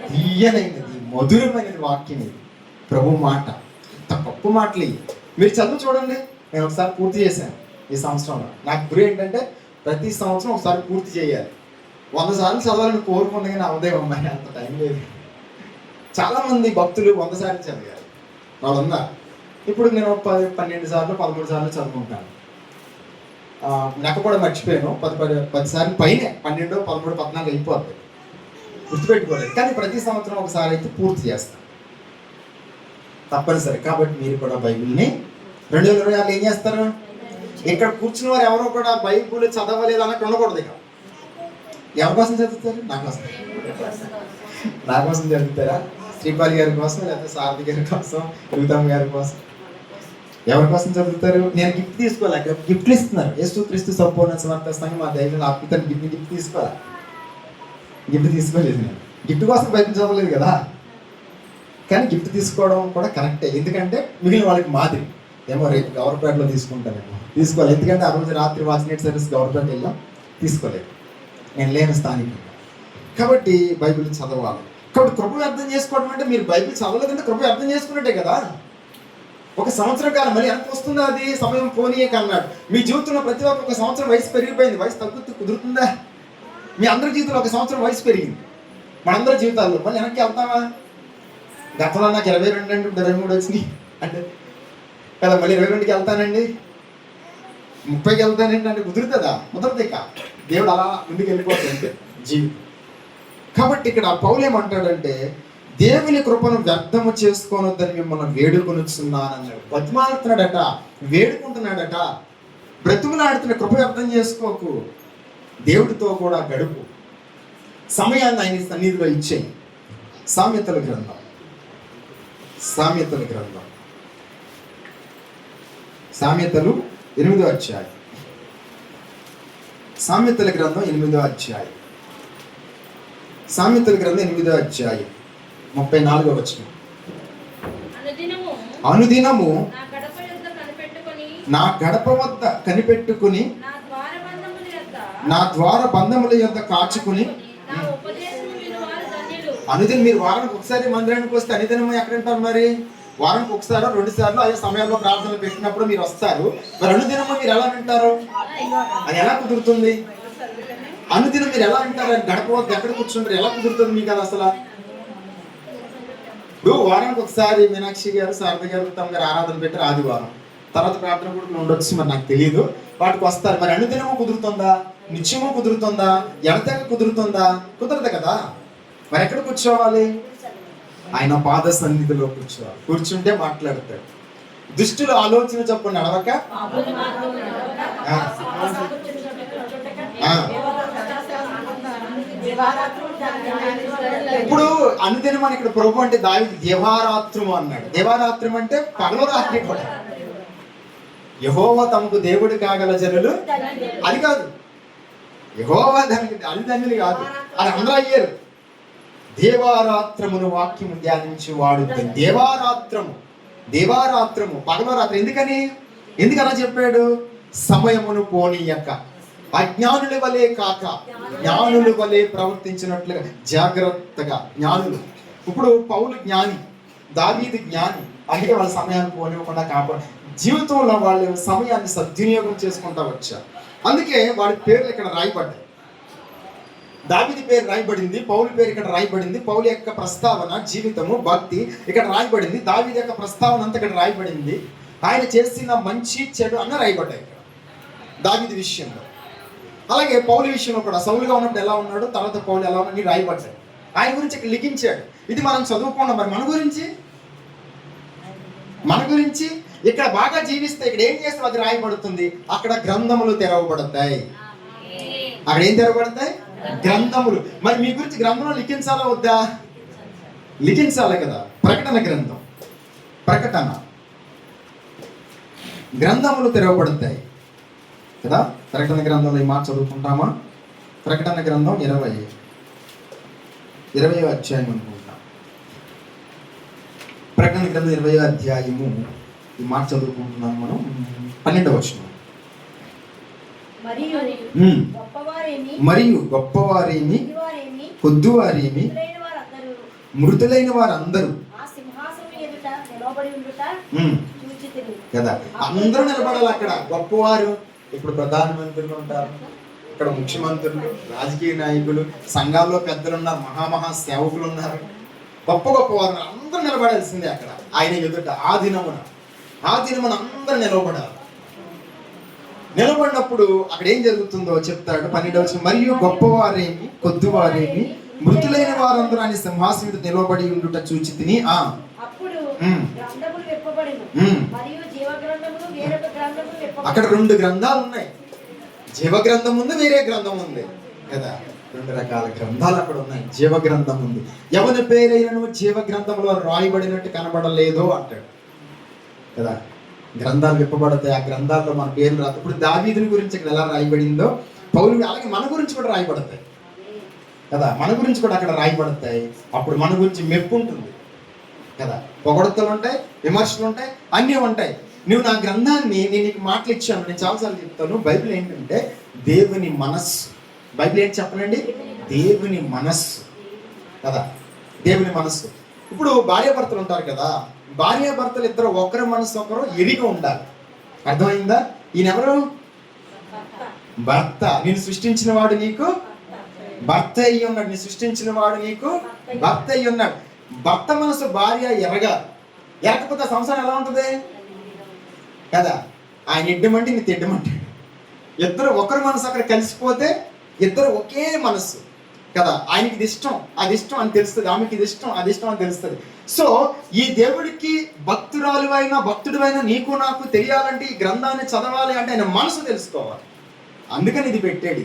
తీయనైనది, మధురమైనది వాక్యం ఇది. ప్రభు మాట. ఎంత గొప్ప మాటలు ఇవి. మీరు చదువు చూడండి. నేను ఒకసారి పూర్తి చేశాను ఈ సంవత్సరంలో. నాకు గురి ఏంటంటే ప్రతి సంవత్సరం ఒకసారి పూర్తి చేయాలి. 100 సార్లు చదవాలని కోరుకుంది, కానీ అవదే అమ్మాయి అంత టైం లేదు. చాలామంది భక్తులు 100 సార్లు చదివారు, వాళ్ళు ఉన్నారు. ఇప్పుడు నేను 12 సార్లు 13 సార్లు చదువుకుంటాను. లెక్క కూడా మర్చిపోయాను. 10 సార్లు పైనే, 12, 13, 14 అయిపోద్ది, గుర్తుపెట్టుకోలేదు. కానీ ప్రతి సంవత్సరం ఒకసారి అయితే పూర్తి చేస్తాను తప్పనిసరి. కాబట్టి మీరు కూడా బైబిల్ని 2026 ఏం చేస్తారు? ఇక్కడ కూర్చున్న వారు ఎవరో కూడా బైబిల్ చదవలేదు అన్నట్టు ఉండకూడదు. ఇక ఎవరి కోసం చదువుతారు? నా కోసం చదువుతారా? శ్రీపాలి గారి కోసం, లేకపోతే సారథి గారి కోసం, యువతమ్మ గారి కోసం, ఎవరి కోసం చదువుతారు? నేను గిఫ్ట్ తీసుకోవాలి. గిఫ్ట్లు ఇస్తున్నారు. యేసు క్రీస్తు సంపూర్ణ సమర్థిస్తాను మా దైవం ఆపితను గిఫ్ట్ తీసుకోవాలి. గిఫ్ట్ తీసుకోలేదు. నేను గిఫ్ట్ కోసం బైబిల్ చదవలేదు కదా. కానీ గిఫ్ట్ తీసుకోవడం కూడా కరెక్టే, ఎందుకంటే మిగిలిన వాళ్ళకి మాదిరి. ఏమో రేపు గవర్నపేటలో తీసుకుంటానేమో, తీసుకోవాలి. ఎందుకంటే ఆ రోజు రాత్రి వాచినేట్ సర్వీస్ గవర్నపేట వెళ్ళాం, తీసుకోలేదు, నేను లేని స్థానికంగా. కాబట్టి బైబిల్ చదవాలి. కాబట్టి కృప అర్థం చేసుకోవడం అంటే మీరు బైబిల్ చదవలేదంటే కృప అర్థం చేసుకున్నట్టే కదా. ఒక సంవత్సరం కాలం మళ్ళీ ఎంత వస్తుందా, అది సమయం పోనీయే కన్నాడు. మీ జీవితంలో ప్రతి ఒక్క ఒక సంవత్సరం వయసు పెరిగిపోయింది, వయసు కుదురుతుందా? మీ అందరి జీవితంలో ఒక సంవత్సరం వయసు పెరిగింది, మనందరి జీవితాల్లో. మళ్ళీ వెనక్కి వెళ్తామా? గతంలో నాకు 22 అంటే 23 వచ్చినాయి అంటే కదా, మళ్ళీ 22కి వెళ్తానండి, 30కి వెళ్తానండి అంటే కుదురుతుందా? కుదరదు. ఇక దేవుడు అలా ముందుకు వెళ్ళిపోతుంది జీవితం. కాబట్టి ఇక్కడ పౌలు ఏమంటాడంటే, దేవుని కృపను వ్యర్థము చేసుకోనొద్దని మిమ్మల్ని వేడుకొనుచున్నానన్నాడు. బతిమాలుతున్నాడట, వేడుకుంటున్నాడట, బ్రతుకులాడుతున్న కృప వ్యర్థం చేసుకోకు, దేవుడితో కూడా గడుపు, సమయాన్ని ఆయన సన్నిధిలో ఇచ్చేయి. సామెతల గ్రంథం, సామెతల గ్రంథం, సామెతలు 8వ అధ్యాయం, సామెతల గ్రంథం 8వ అధ్యాయం, సామెతల గ్రంథం 8వ అధ్యాయం 34వ వచనం. అనుదినము నా గడప వద్ద కనిపెట్టుకుని నా ద్వార బంధముల యొద్ద కాచుకుని. అనుదినం మీరు వారానికి ఒకసారి మందిరానికి వస్తే అనుదినం ఎక్కడంటారు మరి? వారానికి ఒకసారి 2 సార్లు ఆయా సమయాల్లో ప్రార్థనలు పెట్టినప్పుడు మీరు వస్తారు. మరి అనుదినము మీరు ఎలా వింటారు? అది ఎలా కుదురుతుంది? అనుదినం మీరు ఎలా వింటారు? గడప వద్ద ఎక్కడ కూర్చుంటారు? ఎలా కుదురుతుంది మీకు అది అసలు? ఇప్పుడు వారానికి ఒకసారి మీనాక్షి గారు, శారద గారు, ఉత్తమ్ గారు ఆరాధన పెట్టారు ఆదివారం, తర్వాత ప్రార్థన కూడా ఉండొచ్చు, మరి నాకు తెలియదు. వాటికి వస్తారు. మరి అనుదినము కుదురుతుందా? నిత్యము కుదురుతుందా? ఎడతెగ కుదురుతుందా? కుదరదు కదా. మరి ఎక్కడ కూర్చోవాలి? ఆయన పాద సన్నిధిలో కూర్చోవాలి. కూర్చుంటే మాట్లాడతాడు. దుష్టుల ఆలోచన చొప్పున నడవక, ఇప్పుడు అనుదినం అని ఇక్కడ ప్రభు అంటే దావీదు దేవారాత్రము అన్నాడు. దేవారాత్రం అంటే పగలు రాత్రి కూడా. యెహోవా తమకు దేవుడు కాగల జనులు అది కాదు, యెహోవా దానికి అది ధన్యులు కాదు, అది అందరూ అయ్యారు. దేవారాత్రమును వాక్యము ధ్యానించి వాడు. దేవారాత్రము, దేవారాత్రము పగలు రాత్రి. ఎందుకు అలా చెప్పాడు? సమయమును పోనీయక, అజ్ఞానుల వలె కాక జ్ఞానుల వలె ప్రవర్తించినట్లుగా జాగ్రత్తగా. జ్ఞానులు, ఇప్పుడు పౌలు జ్ఞాని, దావీదు జ్ఞాని, అంటే వాళ్ళ సమయాన్ని పోనివ్వకుండా కాపాడు. జీవితంలో వాళ్ళ సమయాన్ని సద్వినియోగం చేసుకుంటా వచ్చారు. అందుకే వాడి పేర్లు ఇక్కడ రాయబడ్డాయి. దావీదు పేరు రాయబడింది, పౌలు పేరు ఇక్కడ రాయబడింది. పౌలు యొక్క ప్రస్తావన, జీవితము, భక్తి ఇక్కడ రాయబడింది. దావీదు యొక్క ప్రస్తావన అంతా ఇక్కడ రాయబడింది. ఆయన చేసిన మంచి చెడు అన్న రాయబడ్డాయి ఇక్కడ దావీదు విషయంలో. అలాగే పౌలు విషయంలో కూడా సౌలుగా ఉన్నప్పుడు ఎలా ఉన్నాడు, తర్వాత పౌలు ఎలా ఉన్నాడు రాయబడ్డాడు. ఆయన గురించి ఇక్కడ లిఖించాడు. ఇది మనం చదువుకున్నాం. మరి మన గురించి ఇక్కడ బాగా జీవిస్తే ఇక్కడ ఏం చేస్తే అది రాయబడుతుంది. అక్కడ గ్రంథములు తెరవబడతాయి. అక్కడ ఏం తెరవబడతాయి? గ్రంథములు. మరి మీ గురించి గ్రంథంలో లిఖించాలా వద్దా? లిఖించాలి కదా. ప్రకటన గ్రంథం, ప్రకటన గ్రంథములు తెరవబడతాయి కదా. ప్రకటన గ్రంథంలో ఈ మాట చదువుకుంటామా? ప్రకటన గ్రంథం 20వ అధ్యాయం అనుకుంటా. ప్రకటన గ్రంథం 20వ అధ్యాయము ఈ మాట చదువుకుంటున్నాం మనం. 12వ వచనం. మరియు గొప్పవారేమి కొద్దివారేమి మృతులైన వారందరూ కదా, అందరూ నిలబడాలి అక్కడ. గొప్పవారు ఇప్పుడు ప్రధానమంత్రులు ఉంటారు, ఇక్కడ ముఖ్యమంత్రులు, రాజకీయ నాయకులు, సంఘాల్లో పెద్దలు ఉన్నారు, మహామహా సేవకులు ఉన్నారు, గొప్ప గొప్పవారు అందరూ నిలబడాల్సిందే అక్కడ ఆయన ఎదుట. ఆ దినమున అందరూ నిలబడాలి. నిలబడినప్పుడు అక్కడ ఏం జరుగుతుందో చెప్తాడు. 12వ వచనం. మరియు గొప్పవారేమి కొద్దివారేమి మృతులైన వారందరూ ఆయన సింహాసనం మీద నిలబడి ఉండుట చూచి తిని. అక్కడ 2 గ్రంథాలు ఉన్నాయి. జీవ గ్రంథం ఉంది, వేరే గ్రంథం ఉంది కదా. 2 రకాల గ్రంథాలు అక్కడ ఉన్నాయి. జీవ గ్రంథం ఉంది. ఎవరి పేరైనను జీవ గ్రంథంలో రాయబడినట్టు కనబడలేదు అంటాడు కదా. గ్రంథాలు విప్పబడతాయి, ఆ గ్రంథాల్లో మన పేరు రాదు. ఇప్పుడు దావీదుని గురించి ఇక్కడ ఎలా రాయబడిందో పౌలు, అలాగే మన గురించి కూడా రాయబడతాయి కదా. మన గురించి కూడా అక్కడ రాయబడతాయి. అప్పుడు మన గురించి మెప్పు ఉంటుంది కదా. పొగడతలు ఉంటాయి, విమర్శలు ఉంటాయి, అన్నీ ఉంటాయి. నువ్వు నా గ్రంథాన్ని నేను నీకు మాటలు ఇచ్చాను, నేను చాలాసార్లు చెప్తాను. బైబిల్ ఏంటంటే దేవుని మనస్సు. బైబిల్ ఏంటి చెప్పనండి? దేవుని మనస్సు కదా, దేవుని మనస్సు. ఇప్పుడు భార్యాభర్తలు ఉంటారు కదా, భార్యాభర్తలు ఇద్దరు ఒకరి మనస్సు ఒకరు ఎరిగి ఉండాలి. అర్థమైందా? ఈయనెవరు? భర్త. నేను సృష్టించిన వాడు నీకు భర్త అయ్యి ఉన్నాడు. నేను సృష్టించిన వాడు నీకు భర్త అయ్యి ఉన్నాడు. భర్త మనసు భార్య ఎరగకపోతే సంసారం ఎలా ఉంటుంది కదా. ఆయన ఎడ్డమంటే నీ తిడ్డమంటాడు. ఇద్దరు ఒకరి మనసు అక్కడ కలిసిపోతే ఇద్దరు ఒకే మనస్సు కదా. ఆయనకి ఇది ఇష్టం, అది ఇష్టం అని తెలుస్తుంది, ఆమెకి ఇది ఇష్టం, అది ఇష్టం అని తెలుస్తుంది. సో ఈ దేవుడికి భక్తురాలు అయినా భక్తుడు అయినా నీకు నాకు తెలియాలంటే ఈ గ్రంథాన్ని చదవాలి అంటే ఆయన మనసు తెలుసుకోవాలి. అందుకని ఇది పెట్టాడు.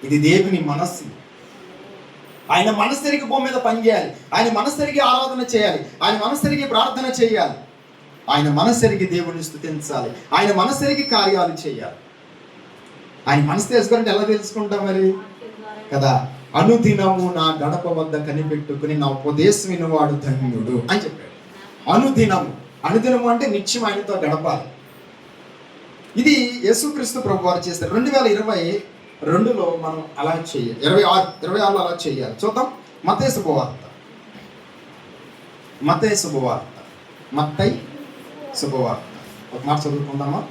ఇది దేవుని మనస్సు. ఆయన మనస్సరికి భూమి మీద పనిచేయాలి, ఆయన మనస్సరికి ఆరాధన చేయాలి, ఆయన మనస్సరికి ప్రార్థన చేయాలి, ఆయన మనస్సరికి దేవుని స్తుతించాలి, ఆయన మనస్సరికి కార్యాలు చేయాలి. ఆయన మనసు తెలుసుకోవాలంటే ఎలా తెలుసుకుంటాం మరి కదా. అనుదినము నా గడప వద్ద కనిపెట్టుకుని నా ఉపదేశం వినువాడు ధన్యుడు అని చెప్పాడు. అనుదినము అంటే నిత్యం ఆయనతో గడపాలి. ఇది యేసుక్రీస్తు ప్రభువారు చేస్తారు. 2022లో మనం అలా చేయాలి, 26లో అలా చేయాలి. చూద్దాం. మత్తయి శుభవార్త, మత్తయి శుభవార్త ఒక మాట చదువుకుందామా?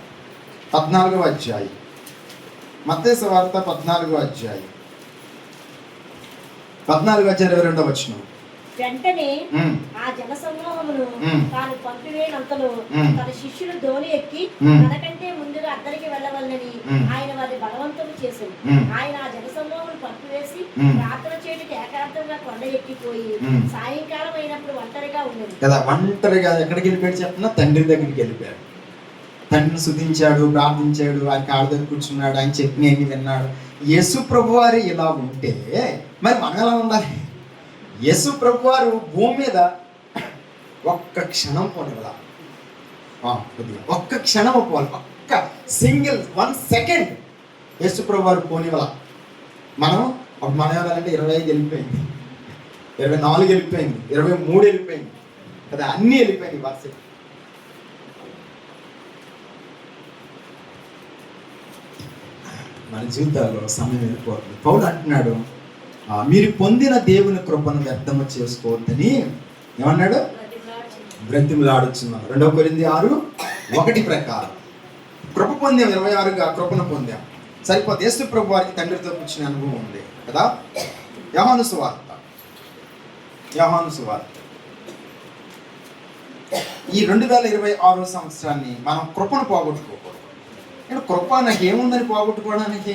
14వ అధ్యాయం, మత్తయి సువార్త 14వ అధ్యాయం 22వ వచనం. వెంటనే ఆ జన సమూహమును తాను పంపివేయనంతలో తన శిష్యులు ధోని ఎక్కి తనకంటే ముందుగా అద్దరికి వెళ్ళవలనని ఆయన వారి బలవంతం చేశారు. ఆయన ఆ జన సమూహమును పంపివేసి ప్రార్థన చేయడానికి ఏకాంతంగా కొండ ఎక్కిపోయి సాయంకాలం అయినప్పుడు ఒంటరిగా ఉండేది కదా. ఒంటరిగా ఎక్కడికి వెళ్ళిపోయాడు చెప్పిన? తండ్రి దగ్గరికి వెళ్ళిపోయాడు. తండ్రిని స్తుతించాడు, ప్రార్థించాడు, ఆయన కాళ్ళ దగ్గర కూర్చున్నాడు, ఆయన చెప్పిన విన్నాడు. యేసు ప్రభువారు ఇలా ఉంటే మరి మనం ఎలా ఉండాలి? యేసు ప్రభువారు భూమి మీద ఒక్క క్షణం పోనివ్వాల, ఒక్క క్షణం పోవాలి, ఒక్క సింగిల్ 1 సెకండ్ యేసు ప్రభువారు పోనివ్వాల. మనం వెళ్ళాలంటే 25 వెళ్ళిపోయింది, 24 వెళ్ళిపోయింది, 23 వెళ్ళిపోయింది కదా, అన్నీ వెళ్ళిపోయింది వరుస. మన జీవితాల్లో సమయం వెళ్ళిపోతుంది. పౌలు అంటున్నాడు, మీరు పొందిన దేవుని కృపను వ్యర్థము చేసుకోవద్దని ఏమన్నాడు? బ్రతిమలాడుచున్నాను. 2 కొరింథీ 6:1 ప్రకారం కృప పొందాం, 26గా కృపను పొందాం. సరిపోతే యేసు ప్రభు వారికి తండ్రితో కూర్చునే అనుభవం ఉంది కదా. యోహాను సువార్త ఈ 2026 సంవత్సరాన్ని మనం కృపను పోగొట్టుకోకూడదు. నేను కృప నాకు ఏముందని పోగొట్టుకోవడానికి?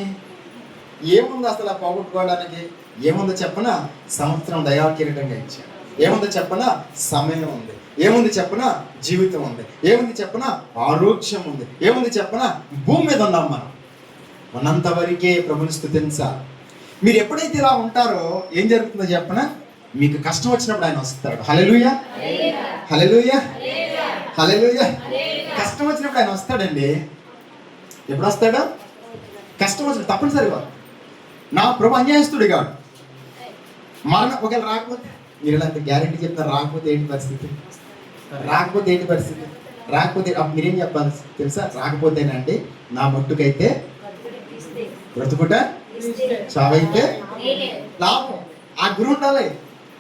ఏముంది అసలు పోగొట్టుకోవడానికి? ఏముందో చెప్పనా? సంవత్సరం దయాకిరీటంగా ఇచ్చాను. ఏముందో చెప్పనా? సమయం ఉంది. ఏముంది చెప్పనా? జీవితం ఉంది. ఏముంది చెప్పనా? ఆరోగ్యం ఉంది. ఏముంది చెప్పనా? భూమి మీద ఉన్నాం మనం. ఉన్నంత వరకే ప్రభుని స్తుతించాలి. మీరు ఎప్పుడైతే ఇలా ఉంటారో ఏం జరుగుతుందో చెప్పనా? మీకు కష్టం వచ్చినప్పుడు ఆయన వస్తాడు. హల్లెలూయా, హల్లెలూయా, హల్లెలూయా. కష్టం వచ్చినప్పుడు ఆయన వస్తాడండి. ఎప్పుడు వస్తాడు? కష్టం వచ్చిన తప్పనిసరిగా. నా ప్రభు అన్యాయస్తుడు కాదు. మరణ ఒకవేళ రాకపోతే, మీరు ఇలాంటి గ్యారెంటీ చెప్తారు, రాకపోతే ఏంటి పరిస్థితి? రాకపోతే అప్పుడు మీరేం చెప్పాలి తెలుసా? రాకపోతేనండి నా మట్టుకైతే బ్రతుకుట, చావైతే లాభం. ఆ గురి ఉండాలి.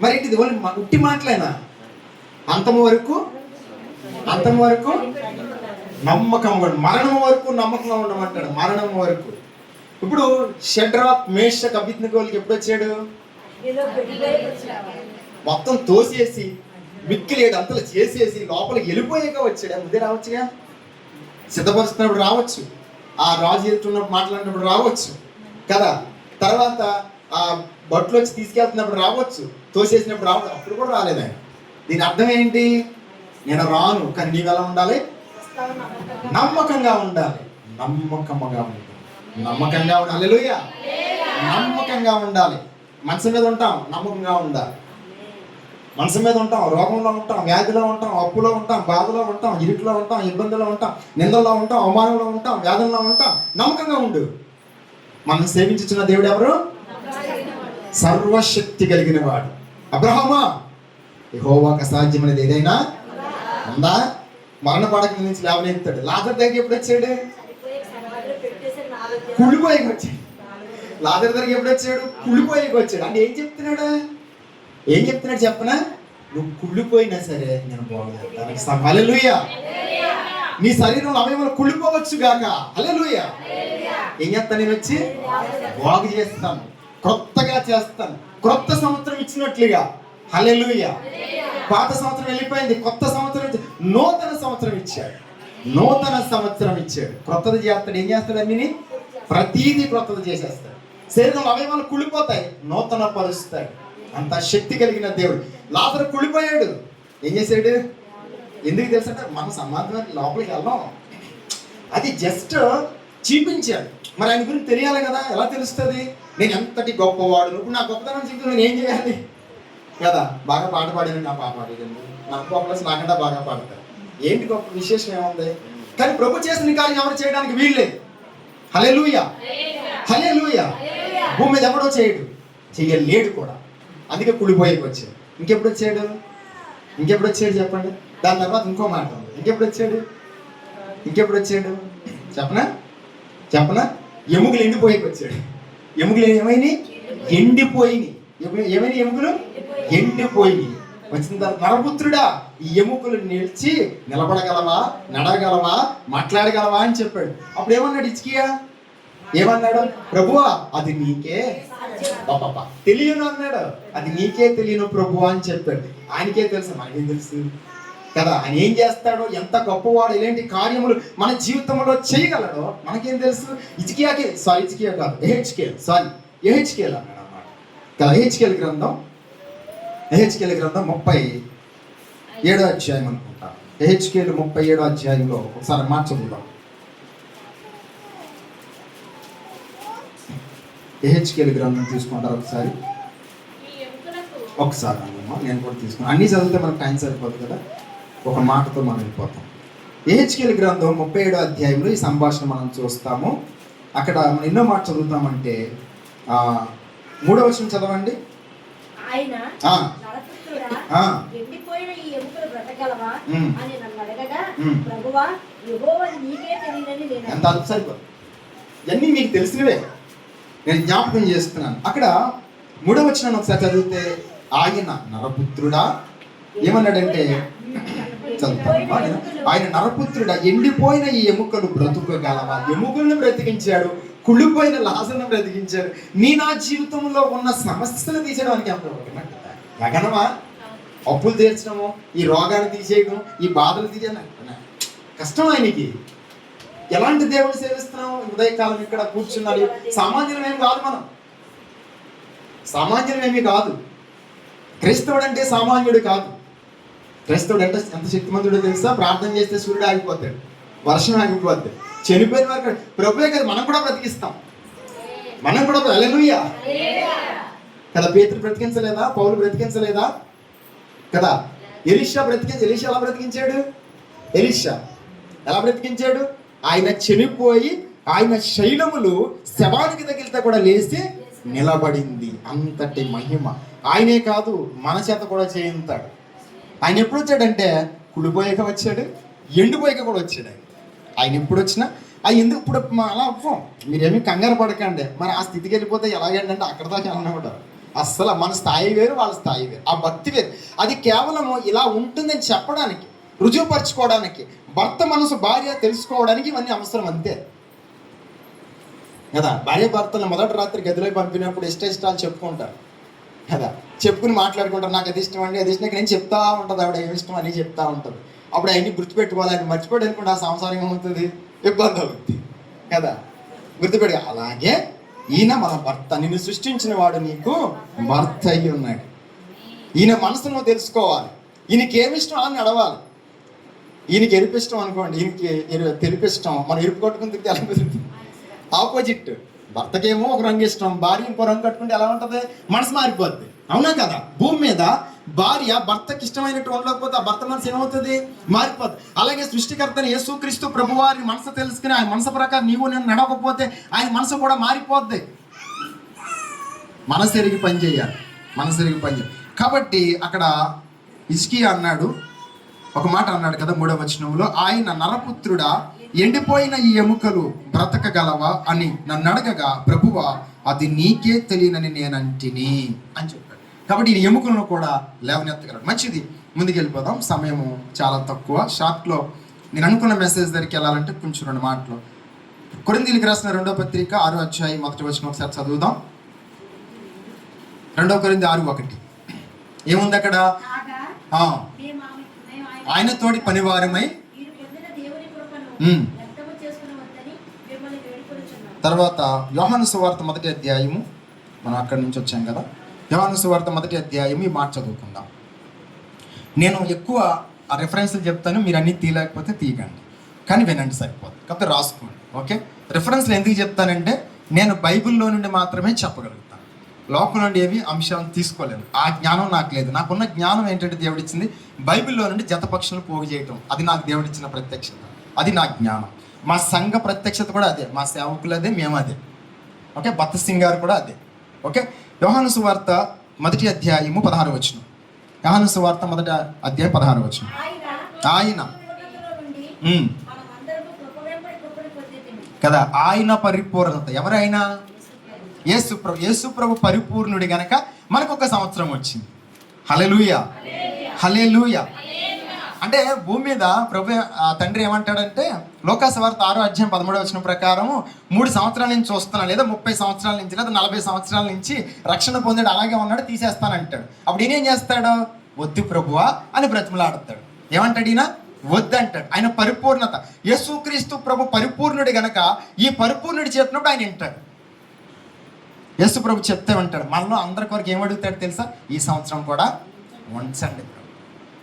మరి ఏంటిది? ఉట్టి మాటలేనా? అంతము వరకు నమ్మకంగా, మరణం వరకు నమ్మకంగా ఉండమంటాడు. మరణం వరకు. ఇప్పుడు షడ్రాక్, మేషక్, అబేద్నెగోకి ఎప్పుడు వచ్చాడు? మొత్తం తోసేసి మిక్కిలేడు అంతలు చేసేసి లోపలికి వెళ్ళిపోయాక వచ్చాడు. ముందే రావచ్చుగా, సిద్ధపరుస్తున్నప్పుడు రావచ్చు, ఆ రాజు ఎదుర్కొన్నప్పుడు మాట్లాడినప్పుడు రావచ్చు కదా. తర్వాత ఆ బట్టలు వచ్చి తీసుకెళ్తున్నప్పుడు రావచ్చు, తోసేసినప్పుడు రావచ్చు, అప్పుడు కూడా రాలేదు ఆయన. దీని అర్థం ఏంటి? నేను రాను, కానీ నీవు ఎలా ఉండాలి? నమ్మకంగా ఉండాలి. నమ్మకంగా ఉండాలి. హల్లెలూయా. నమ్మకంగా ఉండాలి. మనసు మీద ఉంటాం, నమ్మకంగా ఉండాలి. మనసు మీద ఉంటాం, రోగంలో ఉంటాం, వ్యాధిలో ఉంటాం, అప్పులో ఉంటాం, బాధలో ఉంటాం, ఇరుకులో ఉంటాం, ఇబ్బందులో ఉంటాం, నిందల్లో ఉంటాం, అవమానంలో ఉంటాం, వ్యాధుల్లో ఉంటాం. నమ్మకంగా ఉండు. మనం సేవించుచున్న దేవుడు ఎవరు? సర్వశక్తి కలిగిన వాడు. అబ్రహామా యెహోవాకు అసాధ్యమైనది ఏదైనా ఉందా? మరణ పడక నుంచి లేవనెత్తాడు. లాజర్ దగ్గరికి ఎప్పుడు వచ్చాడు? కుళ్ళిపోయికి వచ్చాడు. లాజర్ దగ్గరికి ఎప్పుడు వచ్చాడు? కుళ్ళిపోయికి వచ్చాడు. అంటే ఏం చెప్తున్నాడు? చెప్పనా? నువ్వు కుళ్ళిపోయినా సరే నేను బాగుంటాను. హల్లెలూయా. నీ శరీరంలో అవయవాలు కుళ్ళిపోవచ్చు గాక. హల్లెలూయా. ఏం చేస్తాను? నేను వచ్చి బాగు చేస్తాను, క్రొత్తగా చేస్తాను. క్రొత్త సంవత్సరం ఇచ్చినట్లుగా. హల్లెలూయా. పాత సంవత్సరం వెళ్ళిపోయింది, కొత్త సంవత్సరం నూతన సంవత్సరం ఇచ్చాడు. క్రొత్తది చేస్తాడు. ఏం చేస్తాడు? అన్ని ప్రతీది క్రొత్తది చేసేస్తాడు. శరీరంలో అవయవాలు కుళ్ళిపోతాయి, నూతన పరుస్తాడు. అంత శక్తి కలిగిన దేవుడు. లాజరు కుళ్ళిపోయాడు. ఏం చేశాడు? ఎందుకు తెలుసంటే మన సమాధానం లోపలికి వెళ్దాం, అది జస్ట్ చూపించాడు. మరి ఆయన గురించి తెలియాలి కదా. ఎలా తెలుస్తుంది? నేను ఎంతటి గొప్పవాడు, ఇప్పుడు నా గొప్పతనం చెప్తే నేను ఏం చేయాలి కదా. బాగా పాట పాడాను, నా పాట పాడేదండి. నా గొప్ప నాకంటే బాగా పాడతారు. ఏంటి గొప్ప విశేషం ఏముంది? కానీ ప్రభు చేసిన కార్యం ఎవరు చేయడానికి వీల్లేదు. హల్లెలూయా. భూమి మీద ఎవడో చేయలేడు కూడా. అందుకే కుళ్ళిపోయేకి వచ్చాడు. ఇంకెప్పుడు వచ్చాడు చెప్పండి. దాని తర్వాత ఇంకో మాట ఉంది. ఇంకెప్పుడు వచ్చాడు చెప్పనా? ఎముకలు ఎండిపోయేకి వచ్చాడు. ఎముకలు ఎండిపోయినాయి. ఎముకలు ఎండిపోయినాయి. వచ్చిన తర్వాత నరపుత్రుడా, ఈ ఎముకలు నిలిచి నిలబడగలవా, నడగలవా, మాట్లాడగలవా అని చెప్పాడు. అప్పుడు ఏమన్నాడు హిజ్కియా? ప్రభువా అది నీకే తెలియను అన్నాడు. అది నీకే తెలియను ప్రభువా అని చెప్పాడు. ఆయనకే తెలుసు, మనకేం తెలుసు కదా. ఆయన ఏం చేస్తాడో, ఎంత గొప్పవాడు, ఇలాంటి కార్యములు మన జీవితంలో చేయగలడో మనకేం తెలుసు. ఎహెచ్కేల్ అన్నాడు అన్నమాట కదా. ఎహెచ్కేల్ గ్రంథం 37వ అధ్యాయం అనుకుంటా. ఎహెచ్కేల్ 37వ అధ్యాయంలో ఒకసారి మాట చదువుదాం. ఎహెచ్కేల్ గ్రంథం తీసుకుంటారు ఒకసారి అమ్మా. నేను కూడా తీసుకున్నాను. అన్నీ చదివితే మనకు టైం సరిపోదు కదా, ఒక మాటతో మనం వెళ్ళిపోతాం. ఎహెచ్కేల్ గ్రంథం 37వ అధ్యాయంలో ఈ సంభాషణ మనం చూస్తాము. అక్కడ మనం ఎన్నో మాట చదువుతామంటే 3వ వచనం చదవండి. ఎంత సరిపోదు, ఇవన్నీ మీకు తెలిసినవే, నేను జ్ఞాపకం చేస్తున్నాను. అక్కడ 3వ వచనాన్ని ఒకసారి చదివితే, ఆయన నరపుత్రుడా ఏమన్నాడంటే, ఆయన నరపుత్రుడా ఎండిపోయిన ఈ ఎముకలు బ్రతుకగలవా? ఎముకలను బ్రతికించాడు, కుళ్ళిపోయిన లాజరును బ్రతికించాడు. నా జీవితంలో ఉన్న సమస్యలు తీసేయడానికి గగనమా? అప్పులు తీర్చడము, ఈ రోగాన్ని తీసేయడం, ఈ బాధలు తీసేయడం కష్టం ఆయనకి. ఎలాంటి దేవుడు సేవిస్తున్నాం? ఉదయకాలం ఇక్కడ కూర్చున్నారు. సామాన్యులమేమి కాదు. క్రైస్తవుడు అంటే సామాన్యుడు కాదు. క్రైస్తవుడు అంటే ఎంత శక్తిమంతుడో తెలుసా? ప్రార్థన చేస్తే సూర్యుడు ఆగిపోతాడు, వర్షం ఆగిపోద్ది, చనిపోయిన వారు ప్రభువే కదా. మనం కూడా బ్రతికిస్తాం. హల్లెలూయా కదా. పేతురు బ్రతికించలేదా? పౌలు బ్రతికించలేదా కదా? ఎలీషా ఎలా బ్రతికించాడు? ఎలా బ్రతికించాడు? ఆయన చనిపోయి ఆయన శైలములు శవానికి తగిలితే కూడా లేచి నిలబడింది. అంతటి మహిమ. ఆయనే కాదు, మన చేత కూడా చేయించాడు. ఆయన ఎప్పుడు వచ్చాడంటే కుళ్ళిపోయాక వచ్చాడు, ఎండిపోయాక కూడా వచ్చాడు. ఆయన ఎప్పుడు వచ్చినా ఎందుకు ఇప్పుడు అలా అవ్వం, మీరేమీ కంగారు పడకండి. మరి ఆ స్థితికి వెళ్ళిపోతే ఎలాగంటే అక్కడ దాకా వెళ్ళినమాట. అస్సలు మన స్థాయి వేరు, వాళ్ళ స్థాయి వేరు, ఆ భక్తి వేరు. అది కేవలము ఇలా ఉంటుందని చెప్పడానికి, రుజువుపరచుకోవడానికి, భర్త మనసు భార్య తెలుసుకోవడానికి ఇవన్నీ అవసరం, అంతే కదా. భార్య భర్తలు మొదటి రాత్రి గదిలో పంపినప్పుడు ఇష్టాలు చెప్పుకుంటారు కదా, చెప్పుకుని మాట్లాడుకుంటారు. నాకు అది ఇష్టం అండి, అది ఇష్టం. నేను చెప్తా ఉంటుంది ఆవిడ ఏమి ఇష్టం అని చెప్తా ఉంటుంది. అప్పుడు అవన్నీ గుర్తుపెట్టుకోవాలి. ఆయన మర్చిపోయాడు అనుకుంటే ఆ సంసారం ఏమవుతుంది, ఇబ్బంది అవుతుంది కదా. గుర్తుపెట్టి అలాగే ఈయన మన భర్త, నిన్ను సృష్టించిన వాడు నీకు భర్త అయ్యి ఉన్నాడు. ఈయన మనసును నువ్వు తెలుసుకోవాలి. ఈయనకి ఏమిష్టం అని నడవాలి. ఈయనకి ఎరిపిష్టం అనుకోండి, ఈయనకి తెలిపిష్టం, మనం ఎరుపు కొట్టుకుని తిరిగి ఎలా కుదురుతుంది? ఆపోజిట్. భర్తకేమో ఒక రంగు ఇష్టం, భార్య ఇంకో రంగు కట్టుకుంటే ఎలా ఉంటుంది? మనసు మారిపోద్ది, అవునా కదా. భూమి మీద భార్య భర్తకి ఇష్టమైనట్టు ఉండకపోతే ఆ భర్త మనసు ఏమవుతుంది? మారిపోద్ది. అలాగే సృష్టికర్తని యేసుక్రీస్తు ప్రభువారి మనసు తెలుసుకుని ఆయన మనసు ప్రకారం నీవు నేను నడవకపోతే ఆయన మనసు కూడా మారిపోద్ది. మనసు ఎరిగి పనిచేయాలి. కాబట్టి అక్కడ హిజ్కియా అన్నాడు, ఒక మాట అన్నాడు కదా 3వ వచనంలో, ఆయన నరపుత్రుడా ఎండిపోయిన ఈ ఎముకలు బ్రతకగలవా అని నన్ను అడగగా, ప్రభువా అది నీకే తెలియనని నేనంటిని అని చెప్పాడు. కాబట్టి ఈ ఎముకలను కూడా లేవనెత్తగలడు. మంచిది, ముందుకు వెళ్ళిపోదాం, సమయము చాలా తక్కువ. షార్ట్లో నేను అనుకున్న మెసేజ్ దగ్గరికి వెళ్ళాలంటే కొంచెం 2 మాటలు. కొరింథీయులకు రాసిన 2వ పత్రిక 6వ అధ్యాయం 1వ వచనం ఒకసారి చదువుదాం. 2 కొరింథీ 6:1 ఏముంది అక్కడ? ఆయన తోటి పనివారమై తర్వాత యోహాను సువార్త 1వ అధ్యాయము, మనం అక్కడి నుంచి వచ్చాం కదా, యోహాను సువార్త 1వ అధ్యాయం ఈ మాట చదువుకుందాం. నేను ఎక్కువ ఆ రెఫరెన్స్లు చెప్తాను, మీరు అన్నీ తీయలేకపోతే తీయకండి, కానీ వినండి సరిపోతుంది, కాకపోతే రాసుకోండి. ఓకే, రెఫరెన్స్లు ఎందుకు చెప్తానంటే నేను బైబిల్లో నుండి మాత్రమే చెప్పగలుగుతాను, లోకం నుండి ఏవి అంశాలను తీసుకోలేను. ఆ జ్ఞానం నాకు లేదు. నాకున్న జ్ఞానం ఏంటంటే దేవుడిచ్చింది బైబిల్లో నుండి జతపక్షులను పోగు చేయటం. అది నాకు దేవుడిచ్చిన ప్రత్యక్షత, అది నా జ్ఞానం. మా సంఘ ప్రత్యక్షత కూడా అదే, మా సేవకులు అదే, మేము అదే. ఓకే, భక్త సింగ్ గారు కూడా అదే. ఓకే, యోహాను సువార్త 1వ అధ్యాయము 16వ వచనం. యోహాను సువార్త 1వ అధ్యాయం 16వ వచనం. ఆయన కదా, ఆయన పరిపూర్ణత. ఎవరైనా? యేసు ప్రభు పరిపూర్ణుడి గనక మనకు 1 సంవత్సరం వచ్చింది. హల్లెలూయా, హల్లెలూయా. అంటే భూమి మీద ప్రభు తండ్రి ఏమంటాడంటే, లోకాసువార్త 6వ అధ్యాయం 13వ వచనం ప్రకారం 3 సంవత్సరాల నుంచి చూస్తున్నాను, లేదా 30 సంవత్సరాల నుంచి, లేదా 40 సంవత్సరాల నుంచి రక్షణ పొందాడు, అలాగే ఉన్నాడు, తీసేస్తానంటాడు. అప్పుడు ఈయన ఏం చేస్తాడు? వద్దు ప్రభువా అని బ్రతిమలాడతాడు. ఏమంటాడు ఈయన? వద్దంటాడు. ఆయన పరిపూర్ణత. యేసుక్రీస్తు ప్రభు పరిపూర్ణుడి గనక ఈ పరిపూర్ణుడి చెప్పినప్పుడు ఆయన వింటాడు. యేసు ప్రభు చెప్తే ఉంటాడు. మనలో అందరి కొరకు ఏమడుగుతాడు తెలుసా? ఈ సంవత్సరం కూడా ఉంచండి,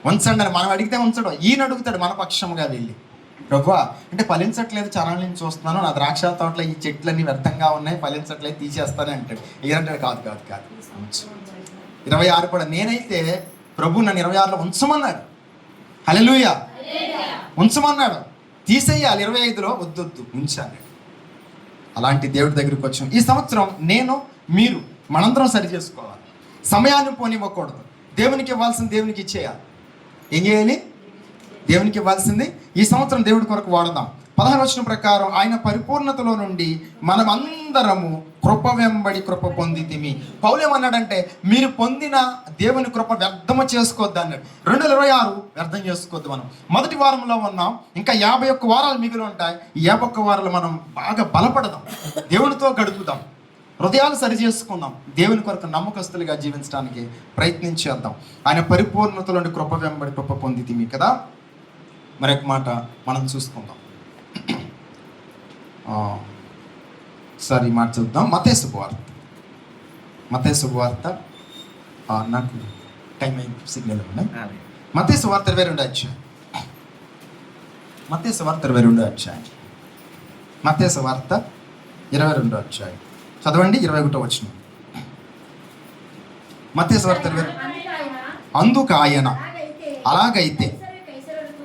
ఉంచండి అని. మనం అడిగితే ఉంచడు, ఈయన అడుగుతాడు మన పక్షముగా వెళ్ళి, ప్రభువా అంటే ఫలించట్లేదు, చాలా నుంచి చూస్తున్నాను, నా ద్రాక్ష తోటలో ఈ చెట్లన్నీ వ్యర్థంగా ఉన్నాయి, ఫలించట్లేదు, తీసేస్తానే అంటాడు. ఏదంటాడు? కాదు కాదు కాదు, 26 కూడా నేనైతే ప్రభు నన్ను 26లో ఉంచమన్నాడు. హల్లెలూయా, ఉంచమన్నాడు. తీసేయాలి 25లో, వద్దొద్దు ఉంచాలి. అలాంటి దేవుడి దగ్గరికి వచ్చాం. ఈ సంవత్సరం నేను, మీరు, మనందరం సరి చేసుకోవాలి. సమయాన్ని పోనివ్వకూడదు. దేవునికి ఇవ్వాల్సింది దేవునికి ఇచ్చేయాలి. ఏం చేయాలి? దేవునికి ఇవ్వాల్సింది ఈ సంవత్సరం దేవుడి కొరకు వాడదాం. 16వ వచనం ప్రకారం ఆయన పరిపూర్ణతలో నుండి మనమందరము కృప వెంబడి కృప పొందితిమి. పౌలు ఏమన్నాడంటే, మీరు పొందిన దేవుని కృప వ్యర్థము చేసుకోవద్దు అన్నాడు. 2026 వ్యర్థం చేసుకోవద్దు. మనం మొదటి వారంలో ఉన్నాం, ఇంకా 51 వారాలు మిగిలి ఉంటాయి. ఈ 51 వారాలు మనం బాగా బలపడదాం, దేవునితో గడుపుదాం, హృదయాలు సరి చేసుకుందాం, దేవుని కొరకు నమ్మకస్తులుగా జీవించడానికి ప్రయత్నించేద్దాం. ఆయన పరిపూర్ణతలో నుండి కృప వెంబడి కృప పొందితిమి కదా. మరొక మాట మనం చూసుకుందాం. సరే, ఈ మాట చూద్దాం. మత్తయి శుభవార్త నాకు టైం అయింది, సిగ్నల్ ఉన్నాయి. మత్తయి శుభవార్త 22వ అధ్యాయం. మత్తయి శుభవార్త 22వ అధ్యాయం. మత్తయి శుభవార్త 22వ అధ్యాయం చదవండి, 21వ వచనం. మత్తయి శుభవార్త 22. అందుకు ఆయన, అలాగైతే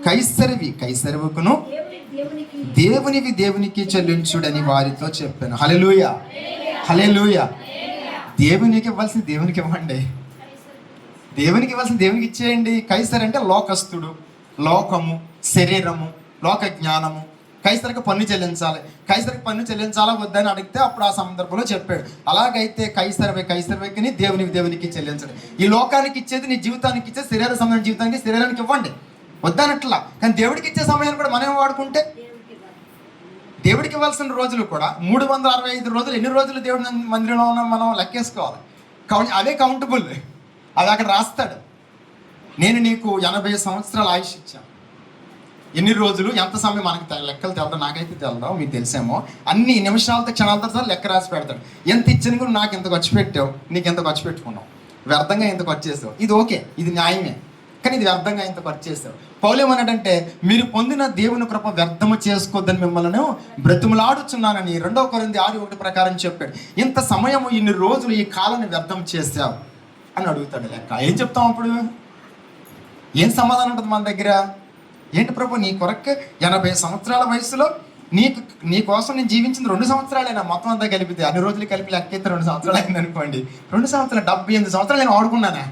కైసరివి కైసరువుకును, దేవునివి దేవునికి చెల్లించుడని వారితో చెప్పాను. హల్లెలూయా, హల్లెలూయా. దేవునికి ఇవ్వాల్సింది దేవునికి ఇవ్వండి, దేవునికి ఇవ్వాల్సింది దేవునికి ఇచ్చేయండి. కైసర్ అంటే లోకస్తుడు, లోకము, శరీరము, లోక జ్ఞానము. కైసరికి పన్ను చెల్లించాలి. కైసరికి పన్ను చెల్లించాలా వద్దని అడిగితే అప్పుడు ఆ సందర్భంలో చెప్పాడు, అలాగైతే కైసరివికి దేవునికి చెల్లించండి. ఈ లోకానికి ఇచ్చేది నీ జీవితానికి ఇచ్చేది, శరీర సంబంధం జీవితానికి శరీరానికి ఇవ్వండి వద్దనట్లా. కానీ దేవుడికి ఇచ్చే సమయాన్ని కూడా మనం వాడుకుంటే, దేవుడికి ఇవ్వాల్సిన రోజులు కూడా 365 రోజులు, ఎన్ని రోజులు దేవుడి మందిరంలో ఉన్నాం మనం లెక్కేసుకోవాలి. అదే కౌంటబుల్, అది అక్కడ రాస్తాడు. నేను నీకు 80 సంవత్సరాల ఆయుష్ ఇచ్చాను. ఎన్ని రోజులు, ఎంత సమయం మనకి లెక్కలు తెలదా, నాకైతే తెలదా, మీకు తెలిసేమో. అన్ని నిమిషాలతో క్షణాలతో సార్ లెక్క రాసి పెడతాడు. ఎంత ఇచ్చిన కూడా నాకు ఎంత ఖర్చు పెట్టావు, నీకు ఎంత ఖర్చు పెట్టుకున్నావు, వ్యర్థంగా ఎంత ఖర్చు చేసావు, ఇది ఓకే, ఇది న్యాయమే, కానీ ఇది వ్యర్థంగా ఎంత ఖర్చు చేసావు. పౌలు ఏమన్నాడంటే, మీరు పొందిన దేవుని కృప వ్యర్థము చేసుకోవద్దని మిమ్మల్ని బ్రతిమలాడుచున్నానని 2 కొరింథీ 6:1 ప్రకారం చెప్పాడు. ఇంత సమయము, ఇన్ని రోజులు ఈ కాలాన్ని వ్యర్థం చేసావు అని అడుగుతాడు. లెక్క ఏం చెప్తాం అప్పుడు? ఏం సమాధానం ఉంటుంది మన దగ్గర? ఏంటి ప్రభు, నీ కొరకు 80 సంవత్సరాల వయసులో నీ కోసం నేను జీవించింది 2 సంవత్సరాలైనా, మొత్తం అంతా కలిపితే అన్ని రోజులు కలిపి లెక్కైతే 2 సంవత్సరాలు అయింది అనుకోండి. 2 సంవత్సరాలు 78 సంవత్సరాలు నేను ఆడుకున్నానా?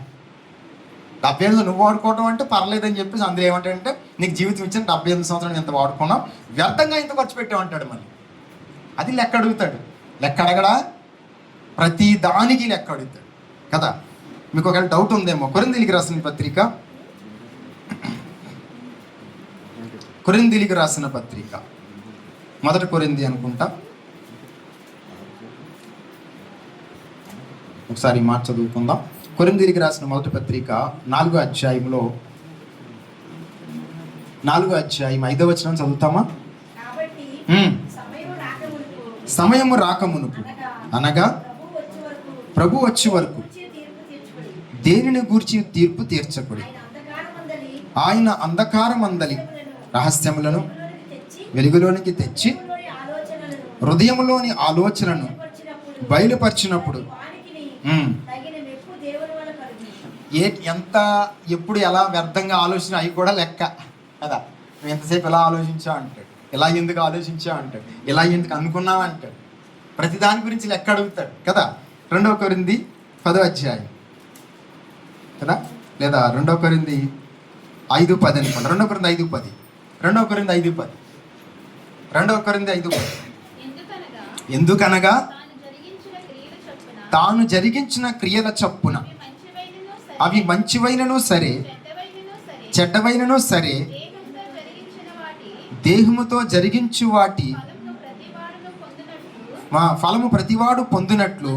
78 నువ్వు వాడుకోవడం అంటే పర్లేదని చెప్పేసి అందరూ ఏమంటాడంటే నీకు జీవితం ఇచ్చిన 78 సంవత్సరాలు ఎంత వాడుకున్నావు, వ్యర్థంగా ఇంత ఖర్చు పెట్టామంటాడు. మళ్ళీ అది లెక్క అడుగుతాడు. లెక్క అడగడా? ప్రతి దానికి లెక్క అడుగుతాడు కదా. మీకు ఒకవేళ డౌట్ ఉందేమో, కొరింథీయులకు రాసిన పత్రిక, కొరింథీయులకు రాసిన పత్రిక 1 కొరింథీ అనుకుంటా, ఒకసారి ఈ మాట చదువుకుందాం. కొరింథీయులకు రాసిన 1 పత్రిక 4వ అధ్యాయంలో 4వ అధ్యాయం 5వ వచనం చదువుతామా? కాబట్టి సమయము రాకమునుపు అనగా ప్రభు వచ్చే వరకు దేనిని గూర్చి తీర్పు తీర్చకుడి. ఆయన అంధకారమందలి రహస్యములను వెలుగులోనికి తెచ్చి హృదయములోని ఆలోచనను బయలుపరిచినప్పుడు ఎంత ఎప్పుడు ఎలా వ్యర్థంగా ఆలోచన అవి కూడా లెక్క కదా. నువ్వు ఎంతసేపు ఎలా ఆలోచించావు అంటాడు, ఎలా ఎందుకు ఆలోచించావు అంటాడు, ఎలా ఎందుకు అనుకున్నావు అంటాడు. ప్రతి దాని గురించి లెక్క అడుగుతాడు కదా. 2 కొరింథీ 10వ అధ్యాయం కదా, లేదా 2 కొరింథీ 5:10 అనుకోండి. 2 కొరింథీ 5:10, 2 కొరింథీ 5:10, 2 కొరింథీ 5:10. ఎందుకనగా తాను జరిగించిన క్రియల చొప్పున అవి మంచివైనను సరే చెడ్డవైనను సరే దేహముతో జరిగించు వాటి మా ఫలము ప్రతివాడు పొందినట్లు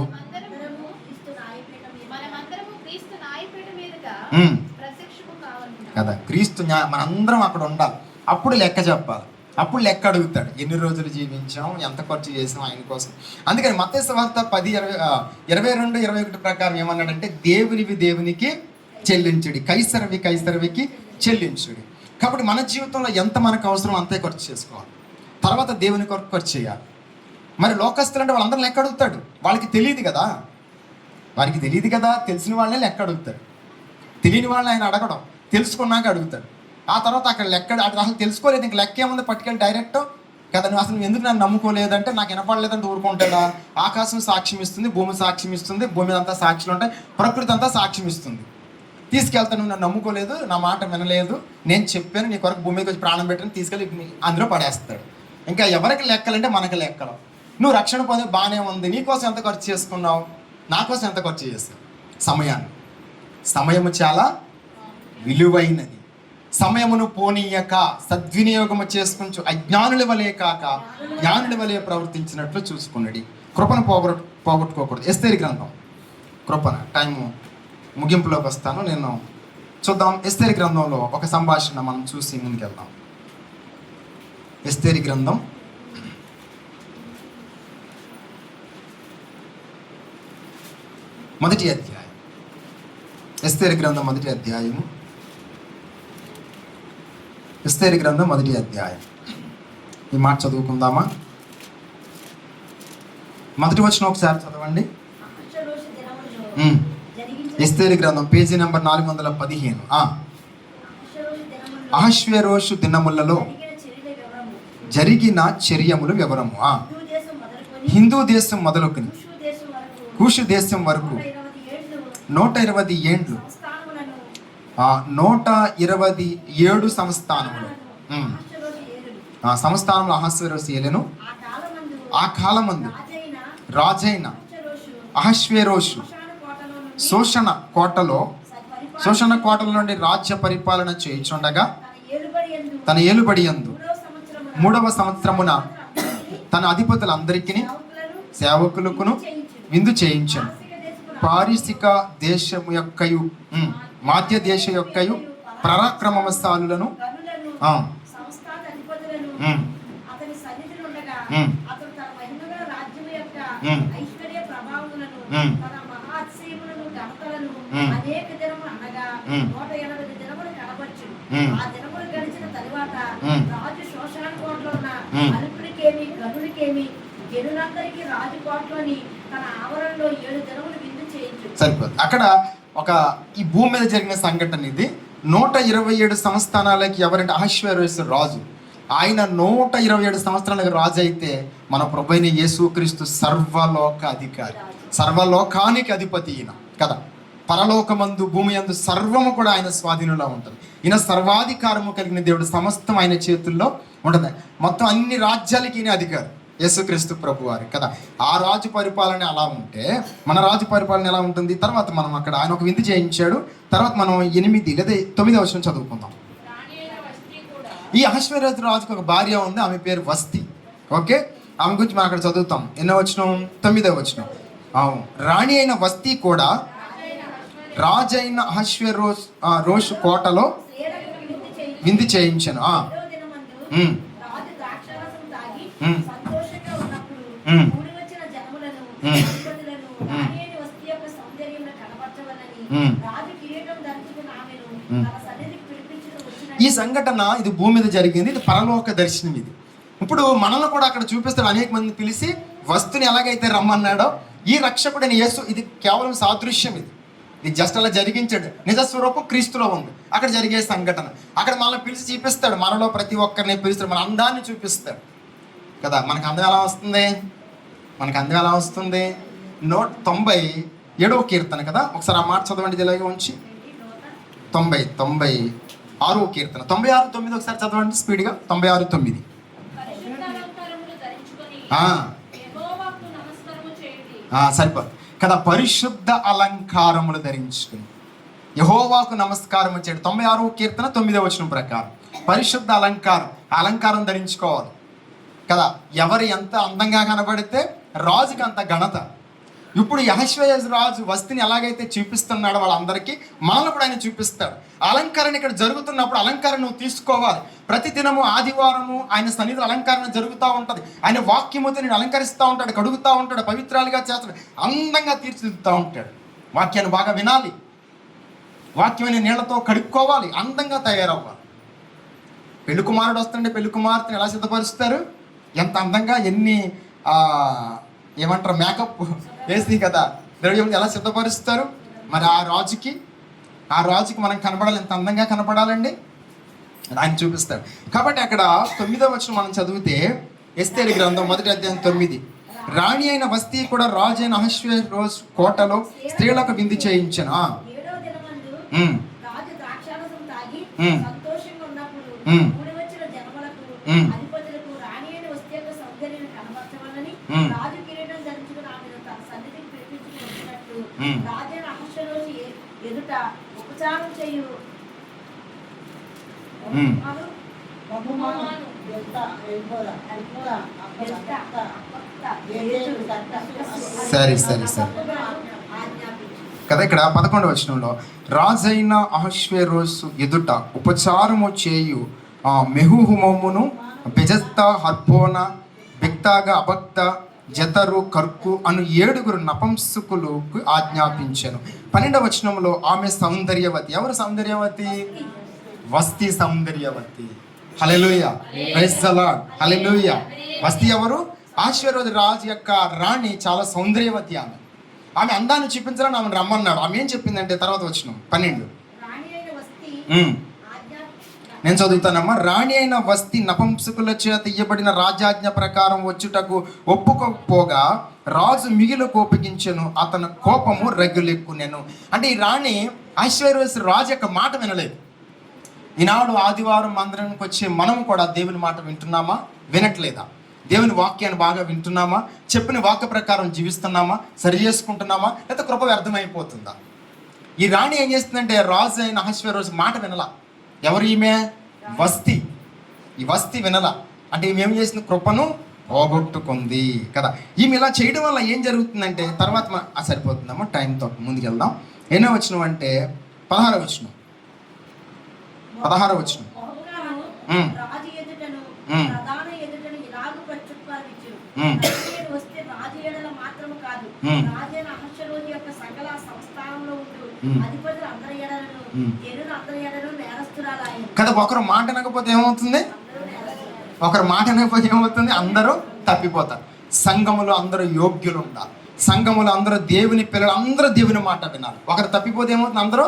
కదా. క్రీస్తు మనందరం అక్కడ ఉండాలి. అప్పుడు లెక్క చెప్పాలి, అప్పుడు లెక్క అడుగుతాడు. ఎన్ని రోజులు జీవించాం, ఎంత ఖర్చు చేసాం ఆయన కోసం. అందుకని మత్తయి సువార్త 10:22-21 ప్రకారం ఏమన్నాడంటే దేవునివి దేవునికి చెల్లించుడి, కైసరవికి చెల్లించుడి. కాబట్టి మన జీవితంలో ఎంత మనకు అవసరం అంతే ఖర్చు చేసుకోవాలి, తర్వాత దేవుని కొరకు ఖర్చు చేయాలి. మరి లోకస్తులు అంటే వాళ్ళందరూ లెక్క అడుగుతాడు. వాళ్ళకి తెలియదు కదా, తెలిసిన వాళ్ళనే లెక్క అడుగుతాడు. తెలియని వాళ్ళని ఆయన అడగడం, తెలుసుకున్నాక అడుగుతాడు. ఆ తర్వాత అక్కడ లెక్క అసలు తెలుసుకోలేదు, ఇంక లెక్క ఏముంది పట్టుకెళ్ళి డైరెక్ట్ కదా. నువ్వు అసలు ఎందుకు నన్ను నమ్ముకోలేదంటే నాకు వినపడలేదంటే ఊరుకుంటాడా? ఆకాశం సాక్ష్యం ఇస్తుంది, భూమి సాక్ష్యం ఇస్తుంది, భూమి అంతా సాక్షులు ఉంటాయి, ప్రకృతి అంతా సాక్ష్యం ఇస్తుంది. తీసుకెళ్తాను, నువ్వు నన్ను నమ్ముకోలేదు, నా మాట వినలేదు, నేను చెప్పాను నీ కొరకు భూమికి వచ్చి ప్రాణం పెట్టని తీసుకెళ్ళి అందులో పడేస్తాడు. ఇంకా ఎవరికి లెక్కలంటే మనకి లెక్కలు. నువ్వు రక్షణ పొంది బాగానే ఉంది, నీకోసం ఎంత ఖర్చు చేసుకున్నావు, నా కోసం ఎంత ఖర్చు చేస్తావు? సమయము చాలా విలువైనది. సమయమును పోనీయక సద్వినియోగము చేసుకుంటూ అజ్ఞానుల వలె కాక జ్ఞానుల వలె ప్రవర్తించినట్లు చూసుకున్నాడు. కృపను పోగొట్టుకోకూడదు. ఎస్తేరు గ్రంథం, కృపణ టైము ముగింపులోకి వస్తాను నేను. చూద్దాం ఎస్తేరు గ్రంథంలో ఒక సంభాషణ మనం చూసి ముందుకెళ్దాం. ఎస్తేరు గ్రంథం 1వ అధ్యాయం. ఎస్తేరు గ్రంథం 1వ అధ్యాయము. ఎస్తేరు గ్రంథం 1వ అధ్యాయం. ఈ మాట చదువుకుందామా? 1వ వచనం ఒకసారి చదవండి. ఎస్తేరు గ్రంథం పేజీ నెంబర్ 415. అహష్వేరోషు దినములలో జరిగిన చర్యములు వివరము. హిందూ దేశం మొదలుకొని కూషు దేశం వరకు 120 ఏండ్లు 127 సంస్థానములు సంస్థానంలో అహస్వేరోషు ఏలెను. ఆ కాలమందు రాజైన అహష్వేరోషు శోషణ కోటలో నుండి రాజ్య పరిపాలన చేయుచుండగా తన ఏలుబడి యందు 3వ సంవత్సరమున తన అధిపతులందరికీ సేవకులకును విందు చేయించాను. పారిసిక దేశము యొక్కయు మాధ్య దేశ యొక్కయు పరాక్రమశాలులను సరిపోతుంది. అక్కడ ఒక ఈ భూమి మీద జరిగిన సంఘటన ఇది. 127 సంస్థానాలకి ఎవరంటే అహష్వేరోషు రాజు. ఆయన 127 సంవత్సరాలకు రాజు అయితే మన ప్రభువైన యేసుక్రీస్తు సర్వలోక అధికారి, సర్వలోకానికి అధిపతి ఈయన కదా. పరలోకమందు భూమి యందు సర్వము కూడా ఆయన స్వాధీనంలో ఉంటుంది. ఈయన సర్వాధికారము కలిగిన దేవుడు, సమస్తం ఆయన చేతుల్లో ఉంటుంది. మొత్తం అన్ని రాజ్యాలకి ఈయన అధికారం, యేసుక్రీస్తు ప్రభు వారి కదా. ఆ రాజు పరిపాలన అలా ఉంటే మన రాజు పరిపాలన ఎలా ఉంటుంది? తర్వాత మనం అక్కడ ఆయన ఒక విందు చేయించాడు. తర్వాత మనం 8 లేదా 9వ వచనం చదువుకుందాం. ఈ అహశ్వేరోషు రాజుకు ఒక భార్య ఉంది, ఆమె పేరు వస్తి. ఓకే, ఆమె గురించి మనం అక్కడ చదువుతాం. ఎన్నో వచనం? 9వ వచనం. అవును, రాణి అయిన వస్తి కూడా రాజైన అహశ్వేరోషు కోటలో విందు చేయించాను. ఈ సంఘటన ఇది భూమి మీద జరిగింది, ఇది పరలోక దర్శనం. ఇది ఇప్పుడు మనల్ని కూడా అక్కడ చూపిస్తాడు. అనేక మంది పిలిచి వస్తుని ఎలాగైతే రమ్మన్నాడో ఈ రక్షకుడైన యేసు, ఇది కేవలం సాదృశ్యం. ఇది జస్ట్ అలా జరిగించాడు. నిజ స్వరూపం క్రీస్తులో ఉంది. అక్కడ జరిగే సంఘటన అక్కడ మనల్ని పిలిచి చూపిస్తాడు. మనలో ప్రతి ఒక్కరిని పిలుస్తాడు, మన అందాన్ని చూపిస్తాడు కదా. మనకు అందం ఎలా వస్తుంది? 197వ కీర్తన కదా. ఒకసారి ఆ మాట చదవండి, ఇలాగే ఉంచి. 96వ కీర్తన 96:9 ఒకసారి చదవండి స్పీడ్గా. 96:9 సరిపోదు కదా. పరిశుద్ధ అలంకారములు ధరించుకుని యెహోవాకు నమస్కారం చేయడు. 96వ కీర్తన 9వ వచనం ప్రకారం పరిశుద్ధ అలంకారం ధరించుకోవాలి కదా. ఎవరు ఎంత అందంగా కనబడితే రాజుకి అంత ఘనత. ఇప్పుడు అహశ్వేరోషు రాజు వస్తిని ఎలాగైతే చూపిస్తున్నాడో వాళ్ళందరికీ మనల్ని కూడా ఆయన చూపిస్తాడు. అలంకరణ ఇక్కడ జరుగుతున్నప్పుడు అలంకరణ నువ్వు తీసుకోవాలి. ప్రతిదినము ఆదివారము ఆయన సన్నిధిలో అలంకరణ జరుగుతూ ఉంటుంది. ఆయన వాక్యముతో నేను అలంకరిస్తూ ఉంటాడు, కడుగుతూ ఉంటాడు, పవిత్రాలుగా చేస్తాడు, అందంగా తీర్చిదిద్దుతూ ఉంటాడు. వాక్యాన్ని బాగా వినాలి, వాక్యమైన నీళ్లతో కడుక్కోవాలి, అందంగా తయారవ్వాలి. పెళ్లి కుమారుడు వస్తుంటే పెళ్లి కుమార్తెను ఎలా సిద్ధపరుస్తారు? ఎంత అందంగా, ఎన్ని ఏమంటారు మేకప్ వేసి కదా ద్రవ్యం ఎలా సిద్ధపరుస్తారు. మరి ఆ రాజుకి మనం కనపడాలి, ఎంత అందంగా కనపడాలండి ఆయన చూపిస్తాడు. కాబట్టి అక్కడ 9వ వచనం మనం చదివితే ఎస్తేరు గ్రంథం 1వ అధ్యాయం 9. రాణి అయిన వస్తి కూడా రాజు అయిన అహశ్వేరోషు కోటలో స్త్రీలకు విందు చేయించను. సరే కదా. ఇక్కడ 11వ వచనంలో రాజైన అహశ్వేరోషు ఎదుట ఉపచారము చేయు మెహుహుమమును బెజత్త, హర్బోన, బిక్తాగా, అబక్త, జతరు, కర్కు అను 7 నపుంసకులకు ఆజ్ఞాపించాను. 12వ వచనంలో ఆమె సౌందర్యవతి. ఎవరు సౌందర్యవతి? వస్తి సౌందర్యవతి. హల్లెలూయా, ప్రైజ్ ది లార్డ్, హల్లెలూయా. వస్తి ఎవరు? అహశ్వేరోషు రాజు యొక్క రాణి, చాలా సౌందర్యవతి. ఆమె అందాన్ని చూపించాలని ఆమెను రమ్మన్నాడు. ఆమె ఏం చెప్పిందంటే తర్వాత వచనం 12 నేను చదువుతానమ్మా. రాణి అయిన వస్తి నపుంసకుల చేత ఇయ్యబడిన రాజాజ్ఞ ప్రకారం వచ్చుటకు ఒప్పుకోకపోగా రాజు మిగిలి కోపగించెను, అతని కోపము రగులెక్కునెను. అంటే ఈ రాణి అహశ్వేరోషు రాజు యొక్క మాట వినలేదు. ఈనాడు ఆదివారం మందిరానికి వచ్చే మనం కూడా దేవుని మాట వింటున్నామా, వినట్లేదా? దేవుని వాక్యాన్ని బాగా వింటున్నామా, చెప్పిన వాక్య ప్రకారం జీవిస్తున్నామా, సరి చేసుకుంటున్నామా, లేకపోతే కృప వ్యర్థమైపోతుందా? ఈ రాణి ఏం చేస్తుందంటే రాజు అయిన అహశ్వేరోషు మాట వినలా. ఎవరు ఈమె? వస్తి. ఈ వస్తి వినలా అంటే ఈమె ఏం చేసింది? కృపను పోగొట్టుకుంది కదా. ఈమె ఇలా చేయడం వల్ల ఏం జరుగుతుందంటే తర్వాత సరిపోతుందమ్మా, టైంతో ముందుకు వెళ్దాం. ఎన్నో వచనం అంటే 16వ వచనం. కదా. ఒకరు మాట అనకపోతే ఏమవుతుంది? అందరూ తప్పిపోతారు. సంఘములో అందరూ యోగ్యులు ఉండాలి. సంఘములో అందరూ దేవుని పిల్లలు, అందరూ దేవుని మాట వినాలి. ఒకరు తప్పిపోతే ఏమవుతుంది? అందరూ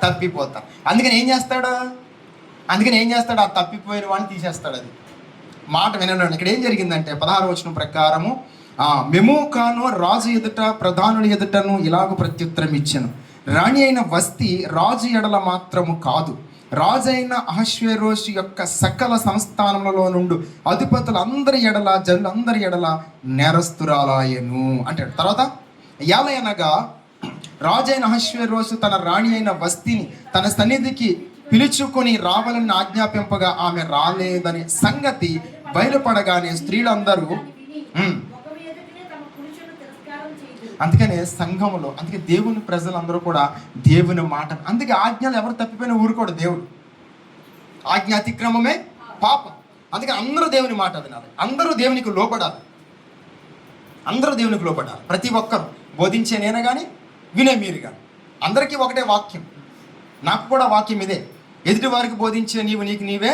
తప్పిపోతారు. అందుకని ఏం చేస్తాడు? ఆ తప్పిపోయిన వాడిని తీసేస్తాడు. అది మాట వినడం. ఇక్కడ ఏం జరిగిందంటే 16వ వచనం ప్రకారము మెమూకాను రాజు ఎదుట ప్రధానుల ఎదుటను ఇలాగ ప్రత్యుత్తరం ఇచ్చాను. రాణి అయిన వస్తి రాజు ఎడల మాత్రము కాదు, రాజు అయిన అహష్వేరోషు యొక్క సకల సంస్థానములలో నుండి అధిపతులందరి ఎడల, జనులందరి ఎడల నేరస్తురాలాయను అంటాడు. తర్వాత ఏలయనగా రాజు అయిన అహష్వేరోషు తన రాణి అయిన వస్తిని తన సన్నిధికి పిలుచుకొని రావాలని ఆజ్ఞాపింపగా ఆమె రాలేదనే సంగతి బయలుపడగానే స్త్రీలందరూ అందుకనే సంఘములో, అందుకే దేవుని ప్రజలందరూ కూడా దేవుని మాట, అందుకే ఆజ్ఞలు ఎవరు తప్పిపోయినా ఊరుకోడు దేవుడు. ఆజ్ఞ అతిక్రమమే పాపం. అందుకే అందరూ దేవుని మాట వినాలి, అందరూ దేవునికి లోపడాలి, అందరూ దేవునికి లోపడాలి. ప్రతి ఒక్కరు బోధించే నేను కానీ వినే మీరు కానీ అందరికీ ఒకటే వాక్యం. నాకు కూడా వాక్యం ఇదే, ఎదుటి వారికి బోధించే నీవు నీకు నీవే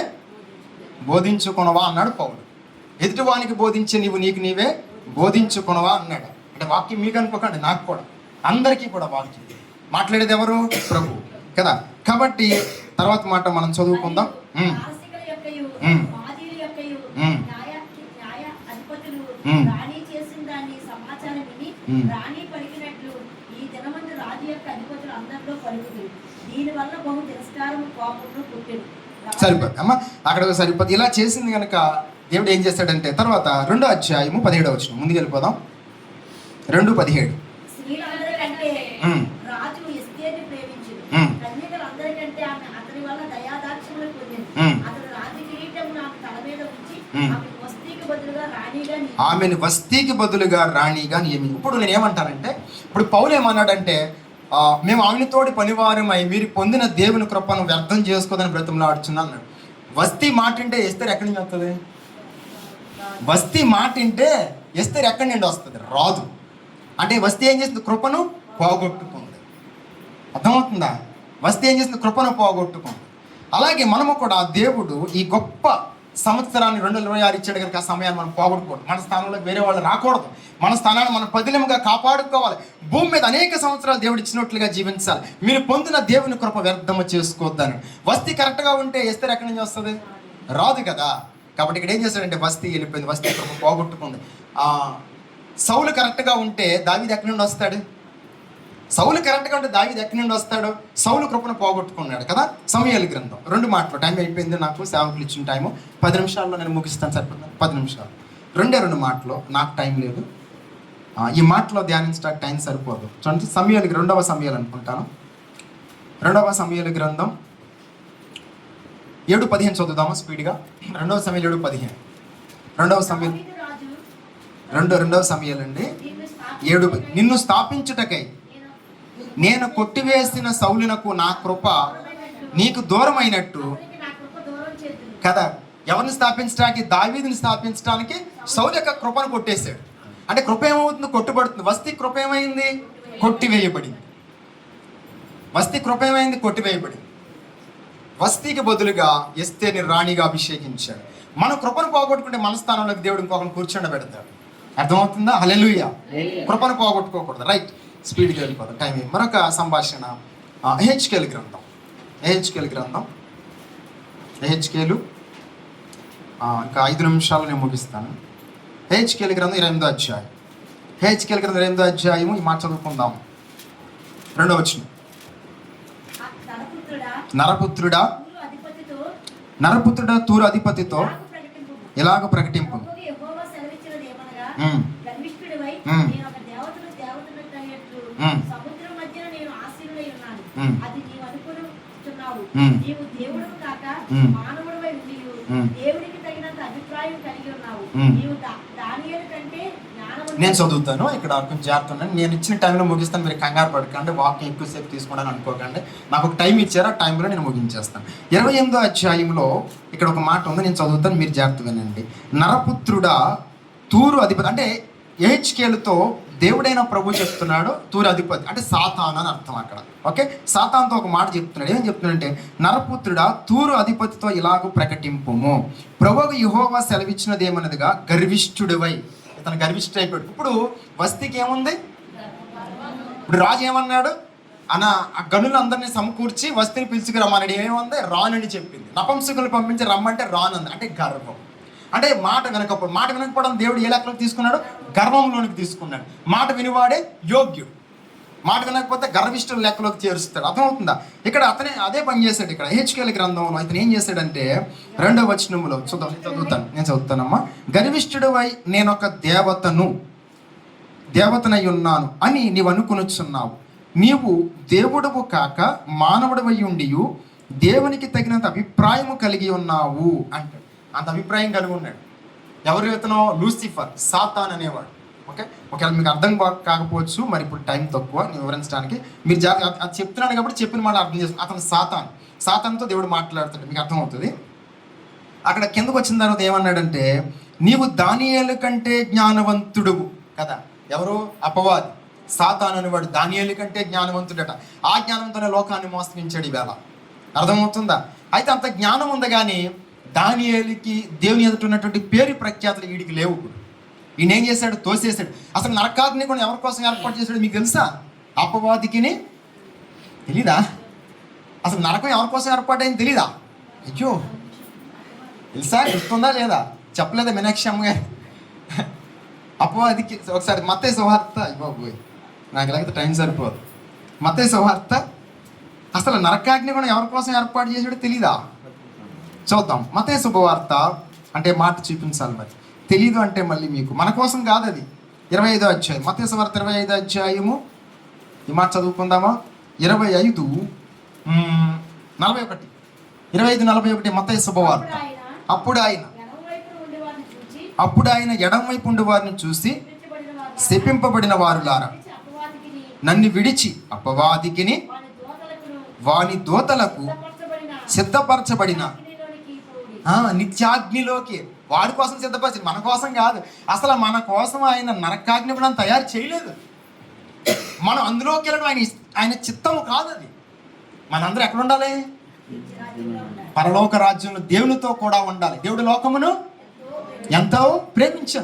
బోధించుకొనవా అన్నాడు పౌలు. ఎదుటివానికి బోధించే నీవు నీకు నీవే బోధించుకొనవా అన్నాడు. అంటే వాక్యం మీకు అనుకోకండి, నాకు కూడా, అందరికీ కూడా వాక్యం. మాట్లాడేది ఎవరు? ప్రభు కదా. కాబట్టి తర్వాత మాట మనం చదువుకుందాం. సరిపోదు అమ్మ, అక్కడ సరిపోదు. ఇలా చేసింది కనుక దేవుడు ఏం చేస్తాడంటే తర్వాత 2వ అధ్యాయము 17వ వచనం, ముందుకు వెళ్ళిపోదాం. 2:17. ఆమెను వస్తీకి బదులుగా రాణిగా నియమి. ఇప్పుడు నేను ఏమంటానంటే, ఇప్పుడు పౌలు ఏమన్నాడంటే, మేము ఆమెతోటి పనివారమై మీరు పొందిన దేవుని కృపను వ్యర్థం చేసుకోదని బ్రతిమలాడుచున్నా అన్నాడు. వస్తీ మాట అంటే ఎస్తేర్ ఎక్కడి నుంచి వస్తుంది? వస్తీ మాట అంటే ఎస్తేర్ ఎక్కడి నుండి వస్తుంది? రాదు. అంటే వస్తీ ఏం చేస్తుంది? కృపను పోగొట్టుకుంది. అర్థమవుతుందా? వస్తీ ఏం చేస్తుంది? కృపను పోగొట్టుకుంది. అలాగే మనము కూడా దేవుడు ఈ గొప్ప సంవత్సరాన్ని 2026 ఇచ్చాడు కనుక ఆ సమయాన్ని మనం పోగొట్టుకోవడం, మన స్థానంలోకి వేరే వాళ్ళు రాకూడదు, మన స్థానాన్ని మనం పదిలంగా కాపాడుకోవాలి. భూమి మీద అనేక సంవత్సరాలు దేవుడు ఇచ్చినట్లుగా జీవించాలి. మీరు పొందిన దేవుని కృప వ్యర్థము చేసుకోవద్దని. వస్తీ కరెక్ట్గా ఉంటే ఎస్తేర్ ఎక్కడి నుంచి వస్తుంది? రాదు కదా. కాబట్టి ఇక్కడ ఏం చేస్తాడంటే వస్తీ వెళ్ళిపోయింది, వస్తీ కృప పోగొట్టుకుంది. సౌలు కరెక్ట్గా ఉంటే దావీదు ఎక్కడి నుండి వస్తాడు? సౌలు కరెక్ట్గా ఉంటే దావీదు ఎక్కడి నుండి వస్తాడు? సౌలు కృపను పోగొట్టుకున్నాడు కదా. సమూయేలు గ్రంథం 2 మాటలు, టైం అయిపోయింది, నాకు సేవకులు ఇచ్చిన టైము 10 నిమిషాల్లో నేను ముగిస్తాను. సరిపోతుంది 10 నిమిషాలు, 2 మాటలు, నాకు టైం లేదు. ఈ మాటలో ధ్యానించడానికి టైం సరిపోదు. చూడండి, సమూయేలు 2వ సమూయేలు అనుకుంటాను, 2వ సమూయేలు గ్రంథం 7:15 చదువుదామా స్పీడ్గా. 2వ సమూయేలు 7:15. 2వ సమూయేలు 2వ సమూయేలు అండి 7. నిన్ను స్థాపించుటకై నేను కొట్టివేసిన సౌలునకు నా కృప నీకు దూరమైనట్టు కదా. ఎవరిని స్థాపించడానికి? దావీదుని స్థాపించడానికి సౌలు యొక్క కృపను కొట్టేశాడు. అంటే కృప ఏమవుతుంది? కొట్టుబడుతుంది. వస్తీ కృప ఏమైంది? కొట్టివేయబడింది. వస్తీ కృప ఏమైంది? కొట్టివేయబడింది. వస్తీకి బదులుగా ఎస్తేర్ని రాణిగా అభిషేకించాడు. మన కృపను పోగొట్టుకుంటే మన స్థానంలోకి దేవుడు ఇంకొకరిని కూర్చోబెడతాడు. అర్థమవుతుందా? హల్లెలూయా. కృపను పోగొట్టుకోకూడదు. రైట్, స్పీడ్గా వెళ్ళిపోతాం, టైం. మరొక సంభాషణ ఎహెచ్కేలు గ్రంథం, ఎహెచ్కేలు ఇంకా 5 నిమిషాలు నేను ముగిస్తాను. ఎహెచ్కేలు గ్రంథం 28వ అధ్యాయం. ఎహెచ్కేలు గ్రంథం 28వ అధ్యాయము ఈ మాట చదువుకుందాం. 2వ వచనం. నరపుత్రుడా తూరు అధిపతితో ఇలాగ ప్రకటింపు, సముద్రం మధ్యన నేను ఆశీనుడై ఉన్నాను, అది నీవు అనుకున్నావు. నీవు దేవుడు కాక మానవుడివై ఉండి దేవుడికి తగినంత అభిప్రాయం కలిగి ఉన్నావు. నీవు దానియేలు కంటే జ్ఞానవంతుడు. నేను చదువుతాను, ఇక్కడ కొంచెం జాగ్రత్త ఉండండి. నేను ఇచ్చిన టైంలో ముగిస్తాను, మీరు కంగారు పడకండి, వాకింగ్ ఎక్కువసేపు తీసుకోవడానికి అనుకోకండి. నాకు ఒక టైం ఇచ్చారు, ఆ టైంలో నేను ముగించేస్తాను. 28వ అధ్యాయంలో ఇక్కడ ఒక మాట ఉంది, నేను చదువుతాను, మీరు జాగ్రత్త వినండి. నరపుత్రుడా తూరు అధిపతి, అంటే ఎహెచ్కేలుతో దేవుడైన ప్రభు చెప్తున్నాడు. తూరు అధిపతి అంటే సాతాను అని అర్థం అక్కడ. ఓకే, సాతానుతో ఒక మాట చెప్తున్నాడు. ఏం చెప్తున్నాడంటే, నరపుత్రుడా తూరు అధిపతితో ఇలాగూ ప్రకటింపుము, ప్రభువు యెహోవా సెలవిచ్చినది ఏమన్నదిగా గర్విష్ఠుడివై. ఇతను గర్విష్ఠుడు అయిపోయాడు. ఇప్పుడు వస్తీకి ఏముంది? ఇప్పుడు రాజు ఏమన్నాడు? ఆ గనులందరినీ సమకూర్చి వస్తీని పిలుచుకురమ్మన్నాడు. ఏముంది? రానని చెప్పింది. నపంసకులు పంపించి రమ్మంటే రానుంది. అంటే గర్వం. అంటే మాట వినకపోవడం దేవుడు ఏ లెక్కలోకి తీసుకున్నాడు? గర్వంలోనికి తీసుకున్నాడు. మాట వినివాడే యోగ్యుడు. మాట వినకపోతే గర్విష్ఠుల లెక్కలోకి చేరుస్తాడు. అర్థమవుతుందా? ఇక్కడ అతనే అదే పని చేశాడు. ఇక్కడ హెచ్కేల గ్రంథంలో అతను ఏం చేశాడంటే 2వ వచనంలో నేను చదువుతానమ్మా. గర్విష్ఠుడివై నేనొక దేవతనై ఉన్నాను అని నీవు అనుకొనుచున్నావు. నీవు దేవుడవు కాక మానవుడవై ఉండియు దేవునికి తగినంత అభిప్రాయము కలిగి ఉన్నావు అంటాడు. అంత అభిప్రాయం కలిగి ఉన్నాడు. ఎవరు ఇతనో? లూసిఫర్, సాతాన్ అనేవాడు. ఓకే, ఒకవేళ మీకు అర్థం కాకపోవచ్చు, మరి ఇప్పుడు టైం తక్కువ నేను వివరించడానికి. మీరు అది చెప్తున్నాను కాబట్టి చెప్పిన మాట అర్థం చేస్తుంది. అతను సాతాన్తో దేవుడు మాట్లాడుతాడు, మీకు అర్థమవుతుంది. అక్కడ కిందకు వచ్చిన తర్వాత ఏమన్నాడంటే, నీవు దానియేలు కంటే జ్ఞానవంతుడువు కదా. ఎవరు? అపవాది, సాతాను అనేవాడు దానియేలు కంటే జ్ఞానవంతుడట. ఆ జ్ఞానంతోనే లోకాన్ని మోసగించాడు ఈవేళ. అర్థమవుతుందా? అయితే అంత జ్ఞానం ఉంది కానీ దానియేలుకి దేవుని ఎదుట ఉన్నటువంటి పేరు ప్రఖ్యాతులు వీడికి లేవు. ఈయన ఏం చేశాడు? తోసేశాడు. అసలు నరకాగ్ని కూడా ఎవరి కోసం ఏర్పాటు చేశాడు మీకు తెలుసా? అపవాదికిని తెలీదా? అసలు నరకం ఎవరి కోసం ఏర్పాటైంది తెలీదా? అయ్యో, తెలుసా? గుర్తుందా లేదా? చెప్పలేదా మీనాక్షి అమ్మగారు? అపవాదికి ఒకసారి మత్తయి సువార్త, అయిపోయి నాకు లేకపోతే టైం సరిపోదు. మత్తయి సువార్త అసలు నరకాగ్ని కూడా ఎవరి కోసం ఏర్పాటు చేశాడో తెలీదా? చూద్దాం. మత్తయి శుభవార్త అంటే మాట చూపించాలి, మరి తెలీదు అంటే మళ్ళీ మీకు మన కోసం కాదు. అది 25వ అధ్యాయం, మత్తయి సువార్త 25వ అధ్యాయము. ఈ మాట చదువుకుందామా? 25:41 మత్తయి శుభవార్త. అప్పుడు ఆయన ఎడమ వైపు ఉండి వారిని చూసి శపింపబడిన వారులారా, నన్ను విడిచి అపవాదికిని వాని దూతలకు సిద్ధపరచబడిన నిత్యాగ్నిలోకి, వాడి కోసం సిద్ధపరిచి, మన కోసం కాదు. అసలు మన కోసం ఆయన నరకాగ్ని కూడా తయారు చేయలేదు. మనం అందులోకి వెళ్ళడం ఆయన చిత్తము కాదు. అది మనందరూ ఎక్కడ ఉండాలి? పరలోక రాజ్యంలో దేవునితో కూడా ఉండాలి. దేవుడు లోకమును ఎంతో ప్రేమించి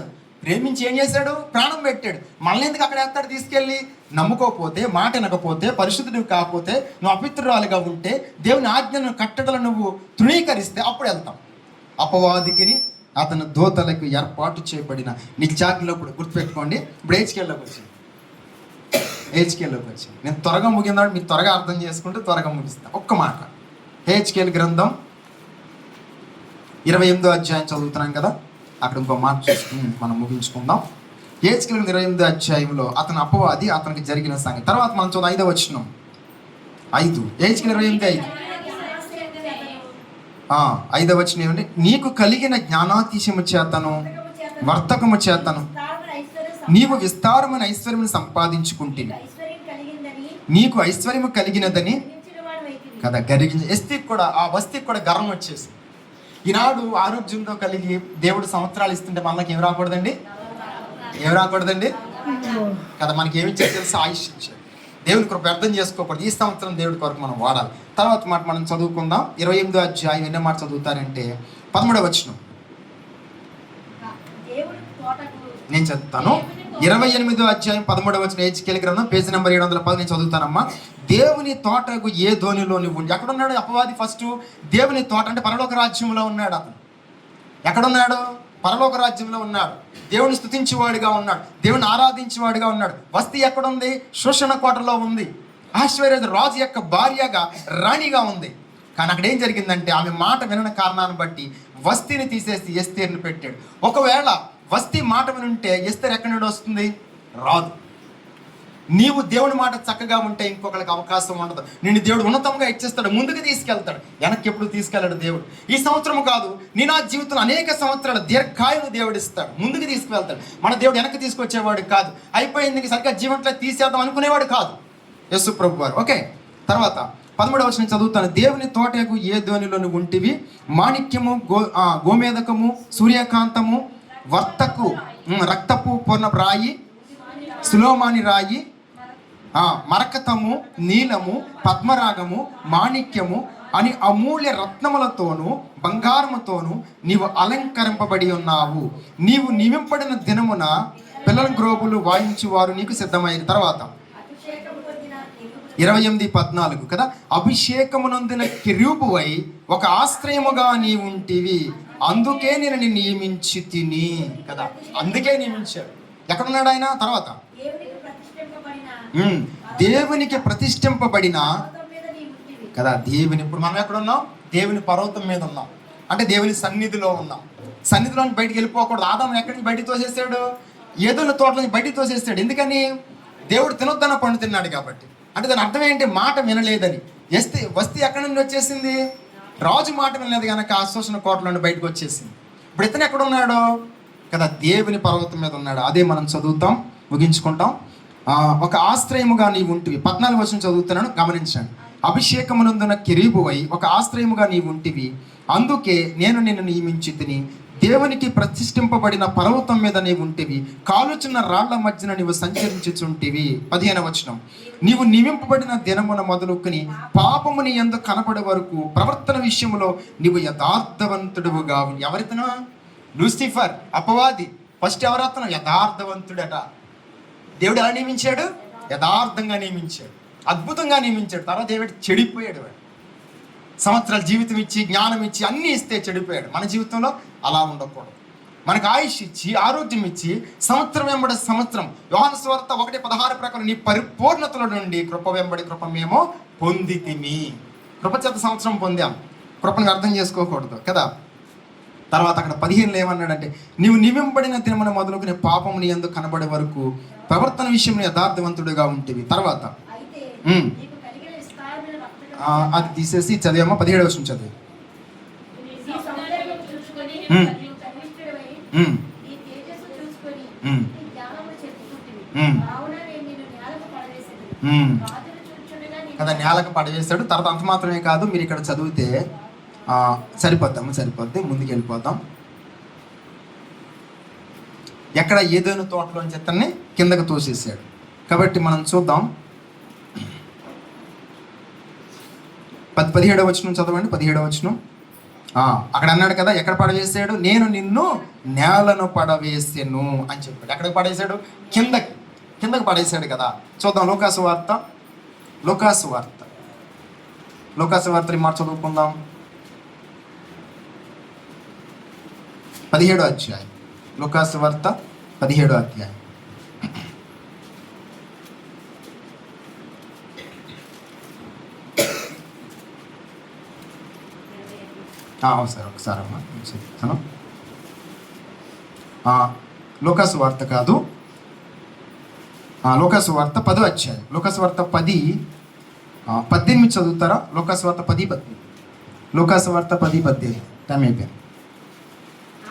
ఏం చేశాడు? ప్రాణం పెట్టాడు. మనల్ని ఎందుకు అక్కడ వేస్తాడు తీసుకెళ్ళి? నమ్ముకోకపోతే, మాట వినకపోతే, పరిశుద్ధుడు కాకపోతే, నువ్వు అపిత్రురాలుగా ఉంటే, దేవుని ఆజ్ఞను కట్టడలు నువ్వు తృణీకరిస్తే అప్పుడు వెళ్తాం. అపవాదికిని అతని దూతలకు ఏర్పాటు చేయబడిన నిత్యాగ్నిలో కూడా గుర్తుపెట్టుకోండి. ఇప్పుడు హెచ్కేల్లోకి వచ్చింది. నేను త్వరగా ముగిందాడు, మీరు త్వరగా అర్థం చేసుకుంటే త్వరగా ముగిస్తాను. ఒక్క మాట. హెచ్కేల్ గ్రంథం 28వ అధ్యాయం చదువుతున్నాం కదా, అక్కడ ఇంకో మాట చూసుకుని మనం ముగించుకుందాం. హెచ్కేల్ 28వ అధ్యాయంలో అతను అపవాది, అతనికి జరిగిన సంగతి. తర్వాత మనం చూద్దాం 5వ వచనం. 5 హెచ్కేల్ 28:5. 5వ వచనం ఏమంటే, నీకు కలిగిన జ్ఞానాతిశయము చేతను వర్తకము చేతను నీవు విస్తారమైన ఐశ్వర్యమును సంపాదించుకుంటుంది, నీకు ఐశ్వర్యము కలిగినదని కదా గరిగించి. ఎస్తికి కూడా, ఆ వస్తికి కూడా గర్వం వచ్చేసి, ఈనాడు ఆరోగ్యంతో కలిగి దేవుడు సంవత్సరాలు ఇస్తుంటే మనకి ఏం రాకూడదండి కదా. మనకి ఏమి ఇచ్చారు తెలుసు? ఆయుష్ ఇచ్చారు. దేవుని కృప అర్థం చేసుకోకూడదు. ఈ సంవత్సరం దేవుడి కొరకు మనం వాడాలి. తర్వాత మాట మనం చదువుకుందాం. 28వ అధ్యాయం ఎన్నో మాట చదువుతారంటే 13వ వచనం నేను చదువుతాను. 28వ అధ్యాయం 13వ వచనం హెచ్కేల్ గ్రంథం పేజీ నెంబర్ 710 నేను చదువుతానమ్మా. దేవుని తోటకు ఏ ధోనిలో నువ్వు ఉండి. ఎక్కడున్నాడు అపవాది? ఫస్ట్ దేవుని తోట అంటే పరలోక రాజ్యంలో ఉన్నాడు. అతను ఎక్కడున్నాడు? పరలోక రాజ్యంలో ఉన్నాడు. దేవుని స్తుతించేవాడిగా ఉన్నాడు, దేవుని ఆరాధించేవాడిగా ఉన్నాడు. వస్తీ ఎక్కడుంది? శోషణ కోటలో ఉంది. ఆశ్చర్య రాజు యొక్క భార్యగా, రాణిగా ఉంది. కానీ అక్కడ ఏం జరిగిందంటే, ఆమె మాట వినని కారణాన్ని బట్టి వస్తీని తీసేసి ఎస్తేర్ని పెట్టాడు. ఒకవేళ వస్తీ మాట వినుంటే ఎస్తేర్ ఎక్కడి నుండి వస్తుంది? రాదు. నీవు దేవుని మాట చక్కగా ఉంటే ఇంకొకరికి అవకాశం ఉండదు. నిన్ను దేవుడు ఉన్నతంగా ఇచ్చేస్తాడు, ముందుకు తీసుకెళ్తాడు. వెనక్కి ఎప్పుడు తీసుకెళ్ళాడు దేవుడు. ఈ సంవత్సరం కాదు, నీ నా జీవితంలో అనేక సంవత్సరాల దీర్ఘాయువు దేవుడు ఇస్తాడు, ముందుకు తీసుకువెళ్తాడు. మన దేవుడు వెనక్కి తీసుకొచ్చేవాడు కాదు. అయిపోయింది సరిగ్గా జీవంలో తీసేద్దాం అనుకునేవాడు కాదు యేసు ప్రభు వారు. ఓకే, తర్వాత 13వ వచనం చదువుతాను. దేవుని తోటకు ఏ ధోనిలో నువ్వు ఉంటివి, మాణిక్యము, గోమేదకము, సూర్యకాంతము, వర్తకు, రక్తపు పూర్ణ రాయి, సులోమాని రాయి, మరకతము, నీలము, పద్మరాగము, మాణిక్యము అని అమూల్య రత్నములతోనూ బంగారముతోనూ నీవు అలంకరింపబడి ఉన్నావు. నీవు నియమింపడిన దినమున పిల్లల గ్రోబులు వాయించువారు నీకు సిద్ధమైన. తర్వాత 28:14 కదా, అభిషేకమునందిన కెరూబువై ఒక ఆశ్రయముగా నీ ఉంటివి, అందుకే నేను నియమించి తిని కదా. అందుకే నియమించాడు. ఎక్కడున్నాడు ఆయన? తర్వాత దేవునికి ప్రతిష్ఠింపబడిన పర్వతం మీద నీ ఉంటివి. కదా. దేవుని, ఇప్పుడు మనం ఎక్కడ ఉన్నాం? దేవుని పర్వతం మీద ఉన్నాం, అంటే దేవుని సన్నిధిలో ఉన్నాం. సన్నిధిలో బయటికి వెళ్ళిపోకూడదు. ఆదాము ఎక్కడి నుంచి బయటికి తోసేస్తాడు? ఏదోల తోటలో నుంచి బయటికి తోసేస్తాడు. ఎందుకని? దేవుడు తినొద్దన్న పండు తిన్నాడు కాబట్టి. అంటే దాని అర్థం ఏంటి? మాట వినలేదని. వస్తీ ఎక్కడి నుండి వచ్చేసింది? రాజు మాట వినలేదు కనుక ఆశోషణ కోటలో నుండి బయటకు వచ్చేసింది. ఇప్పుడు ఇతను ఎక్కడ ఉన్నాడు? కదా, దేవుని పర్వతం మీద ఉన్నాడు. అదే మనం చదువుతాం, ముగించుకుంటాం. ఒక ఆశ్రయముగా నీవు ఉంటివి. 14 వచనం చదువుతున్నాను, గమనించండి. అభిషేకమునందున కెరీబువై ఒక ఆశ్రయముగా నీవు ఉంటివి, అందుకే నేను నిన్ను నియమించి తిని. దేవునికి ప్రతిష్ఠింపబడిన పర్వతం మీద నీవు ఉంటివి, కాలుచున్న రాళ్ల మధ్యన నీవు సంచరించుచుంటివి. 15వ వచనం. నీవు నియమింపబడిన దినమున మొదలుకొని పాపముని యందు కనపడే వరకు ప్రవర్తన విషయంలో నీవు యథార్థవంతుడుగా. ఎవరితను? లూసిఫర్, అపవాది. ఫస్ట్ ఎవరతను? యథార్థవంతుడట. దేవుడు ఎలా నియమించాడు? యథార్థంగా నియమించాడు, అద్భుతంగా నియమించాడు. తర్వాత దేవుడు చెడిపోయాడు. వాడు సంవత్సరాల జీవితం ఇచ్చి, జ్ఞానం ఇచ్చి, అన్నీ ఇస్తే చెడిపోయాడు. మన జీవితంలో అలా ఉండకూడదు. మనకు ఆయుష్ ఇచ్చి, ఆరోగ్యం ఇచ్చి, సంవత్సరం వెంబడి సంవత్సరం, యోహాను సువార్త 1:16 ప్రకారం నీ పరిపూర్ణతలో నుండి కృప వెంబడి కృప మేము పొందితిమి. కృపచేత సంవత్సరం పొందాం. కృపను అర్థం చేసుకోకూడదు కదా. తర్వాత అక్కడ 15లో ఏమన్నాడంటే, నీవు నియమింపబడిన దినమున మొదలుకునే పాపము నీ యందు కనబడే వరకు ప్రవర్తన విషయంలో యథార్థవంతుడిగా ఉంటుంది. తర్వాత అయితే నీకు కలిగిన విస్తారమైన రక్తగల అది తీసేసి చదివేమో 17వ వచనం చదివి. నీ సౌందర్యము చూసుకొని నీవు కనిష్ఠుడివై నీ తేజస్సు చూసుకొని నీ జ్ఞానమును చెప్పుకుంటివి. కావున నేను నిన్ను నేలకు పడవేసేదను. రాజును చూచుచుండగా నీ కదా, నేలకు పడవేశాడు. తర్వాత అంత మాత్రమే కాదు, మీరు ఇక్కడ చదివితే సరిపోద్ది. ముందుకు వెళ్ళిపోతాం. ఎక్కడ ఏదైనా తోటలోంచి ఇతన్ని కిందకు తోసేసాడు. కాబట్టి మనం చూద్దాం. 17వ వచనం చదవండి. 17వ వచనం. అక్కడ అన్నాడు కదా, ఎక్కడ పడవేసాడు? నేను నిన్ను నేలను పడవేసాను అని చెప్పాడు. ఎక్కడికి పడేశాడు? కిందకి పడేశాడు కదా. చూద్దాం. లోకాసు వార్త ఈ మాట చదువుకుందాం. 17వ అధ్యాయం. లోకాసు వార్త 17వ అధ్యాయం. ఒకసారి అమ్మా చెప్తాను. లోకాసు వార్త కాదు, లోకాసు వార్త 10వ అధ్యాయం. లోకాసు వార్త 10:18 చదువుతారా? లోకాసు వార్త 10:18. లోకాసు వార్త 10:18. టైం అయిపోయింది.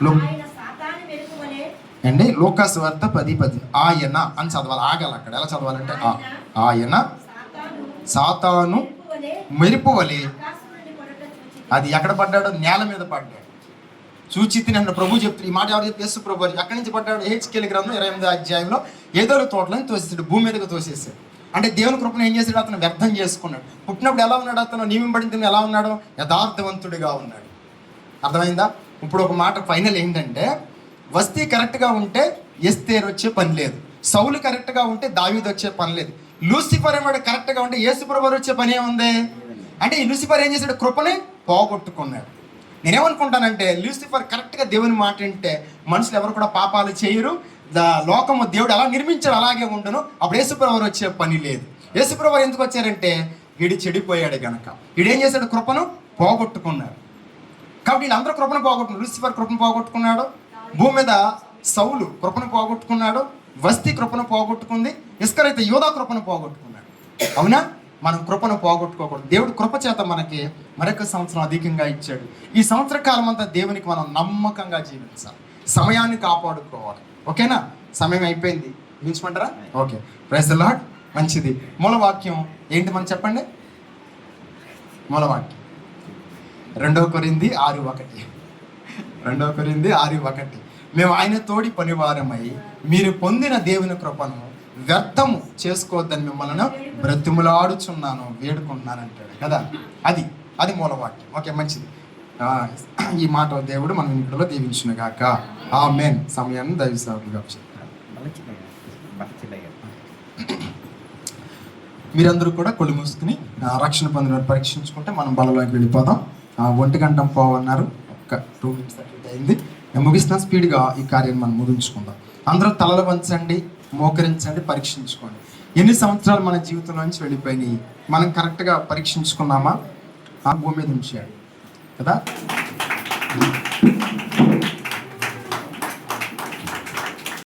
ఆయన సాతాను మెరుపువలె అండి. లోకాసు వార్త 10:10. ఆయన అని చదవాలి. ఆగాలి అక్కడ. ఎలా చదవాలంటే ఆయన సాతాను మెరుపు వలె. ఆకాశం నుండి పడుట చూచి అది ఎక్కడ పడ్డాడు? నేల మీద పడ్డాడు. చూచితి నన్ను ప్రభు చెప్తాడు. ఈ మాట ఎవరు చెప్పి? యేసు ప్రభు. ఎక్కడి నుంచి పడ్డాడు? హెచ్కేల్ గ్రంథం 28వ అధ్యాయంలో ఏదో తోటలను తోసేసాడు, భూమి మీదకి తోసేసాడు. అంటే దేవుని కృపను ఏం చేశాడు? అతను వ్యర్థం చేసుకున్నాడు. పుట్టినప్పుడు ఎలా ఉన్నాడు? అతను నియమింపబడిన ఎలా ఉన్నాడు? యథార్థవంతుడిగా ఉన్నాడు. అర్థమైందా? ఇప్పుడు ఒక మాట ఫైనల్ ఏంటంటే, వస్తీ కరెక్ట్గా ఉంటే ఎస్తేరు వచ్చే పని లేదు, సౌలు కరెక్ట్గా ఉంటే దావీదు వచ్చే పని లేదు, లూసిఫర్ ఏమాడు కరెక్ట్గా ఉంటే యేసుప్రభు వచ్చే పని ఏముంది అంటే, ఈ లూసిఫర్ ఏం చేశాడు? కృపని పోగొట్టుకున్నాడు. నేనేమనుకుంటానంటే, లూసిఫర్ కరెక్ట్గా దేవుని మాట వింటే మనుషులు ఎవరు కూడా పాపాలు చేయరు, లోకము దేవుడు ఎలా నిర్మించాడు అలాగే ఉండును. అప్పుడు యేసుప్రభు వచ్చే పని లేదు. యేసుప్రభు ఎందుకు వచ్చారంటే, వీడు చెడిపోయాడు గనక. వీడేం చేశాడు? కృపను పోగొట్టుకున్నాడు. కాబట్టి వీళ్ళందరూ కృపను పోగొట్టుకున్నాడు. లూసిఫర్ కృపను పోగొట్టుకున్నాడు, భూమి మీద సౌలు కృపను పోగొట్టుకున్నాడు, వస్తీ కృపను పోగొట్టుకుంది, ఇస్కరైతే యోధా కృపను పోగొట్టుకున్నాడు. అవునా? మనం కృపను పోగొట్టుకోకూడదు. దేవుడు కృప చేత మనకి మరొక సంవత్సరం అధికంగా ఇచ్చాడు. ఈ సంవత్సర కాలం అంతా దేవునికి మనం నమ్మకంగా జీవించాలి, సమయాన్ని కాపాడుకోవాలి. ఓకేనా? సమయం అయిపోయింది, ముగించమంటారా? Okay, praise the Lord. మంచిది. మూలవాక్యం ఏంటి మనం చెప్పండి? మూలవాక్యం 2 కొరింథీ 6:1. 2 కొరింథీ 6:1. మేము ఆయన తోడి పనివారమై మీరు పొందిన దేవుని కృపను వ్యర్థము చేసుకోవద్దని మిమ్మల్ని బ్రతిములాడుచున్నాను, వేడుకుంటున్నాను అంటాడు కదా. అది మూలవాక్యం. ఓకే, మంచిది. ఈ మాట దేవుడు మన ఇంట్లో దీవించును గాక. ఆమేన్. సమయాన్ని దైవసేవకులుగా చెప్తారు. మీరందరూ కూడా కొళ్ళు మూసుకుని రక్షణ పొందిన పరీక్షించుకుంటే మనం బలలోకి వెళ్ళిపోదాం. 1 గంట పోవన్నారు, ఒక్క 2 minutes అయింది. నేను ముగిస్తున్నా. స్పీడ్గా ఈ కార్యాన్ని మనం ముగించుకుందాం. అందరూ తలలు వంచండి, మోకరించండి, పరీక్షించుకోండి. ఎన్ని సంవత్సరాలు మన జీవితం నుంచి వెళ్ళిపోయినాయి, మనం కరెక్ట్గా పరీక్షించుకున్నామా? ఆ భూమి మీద ఉంచాడు కదా.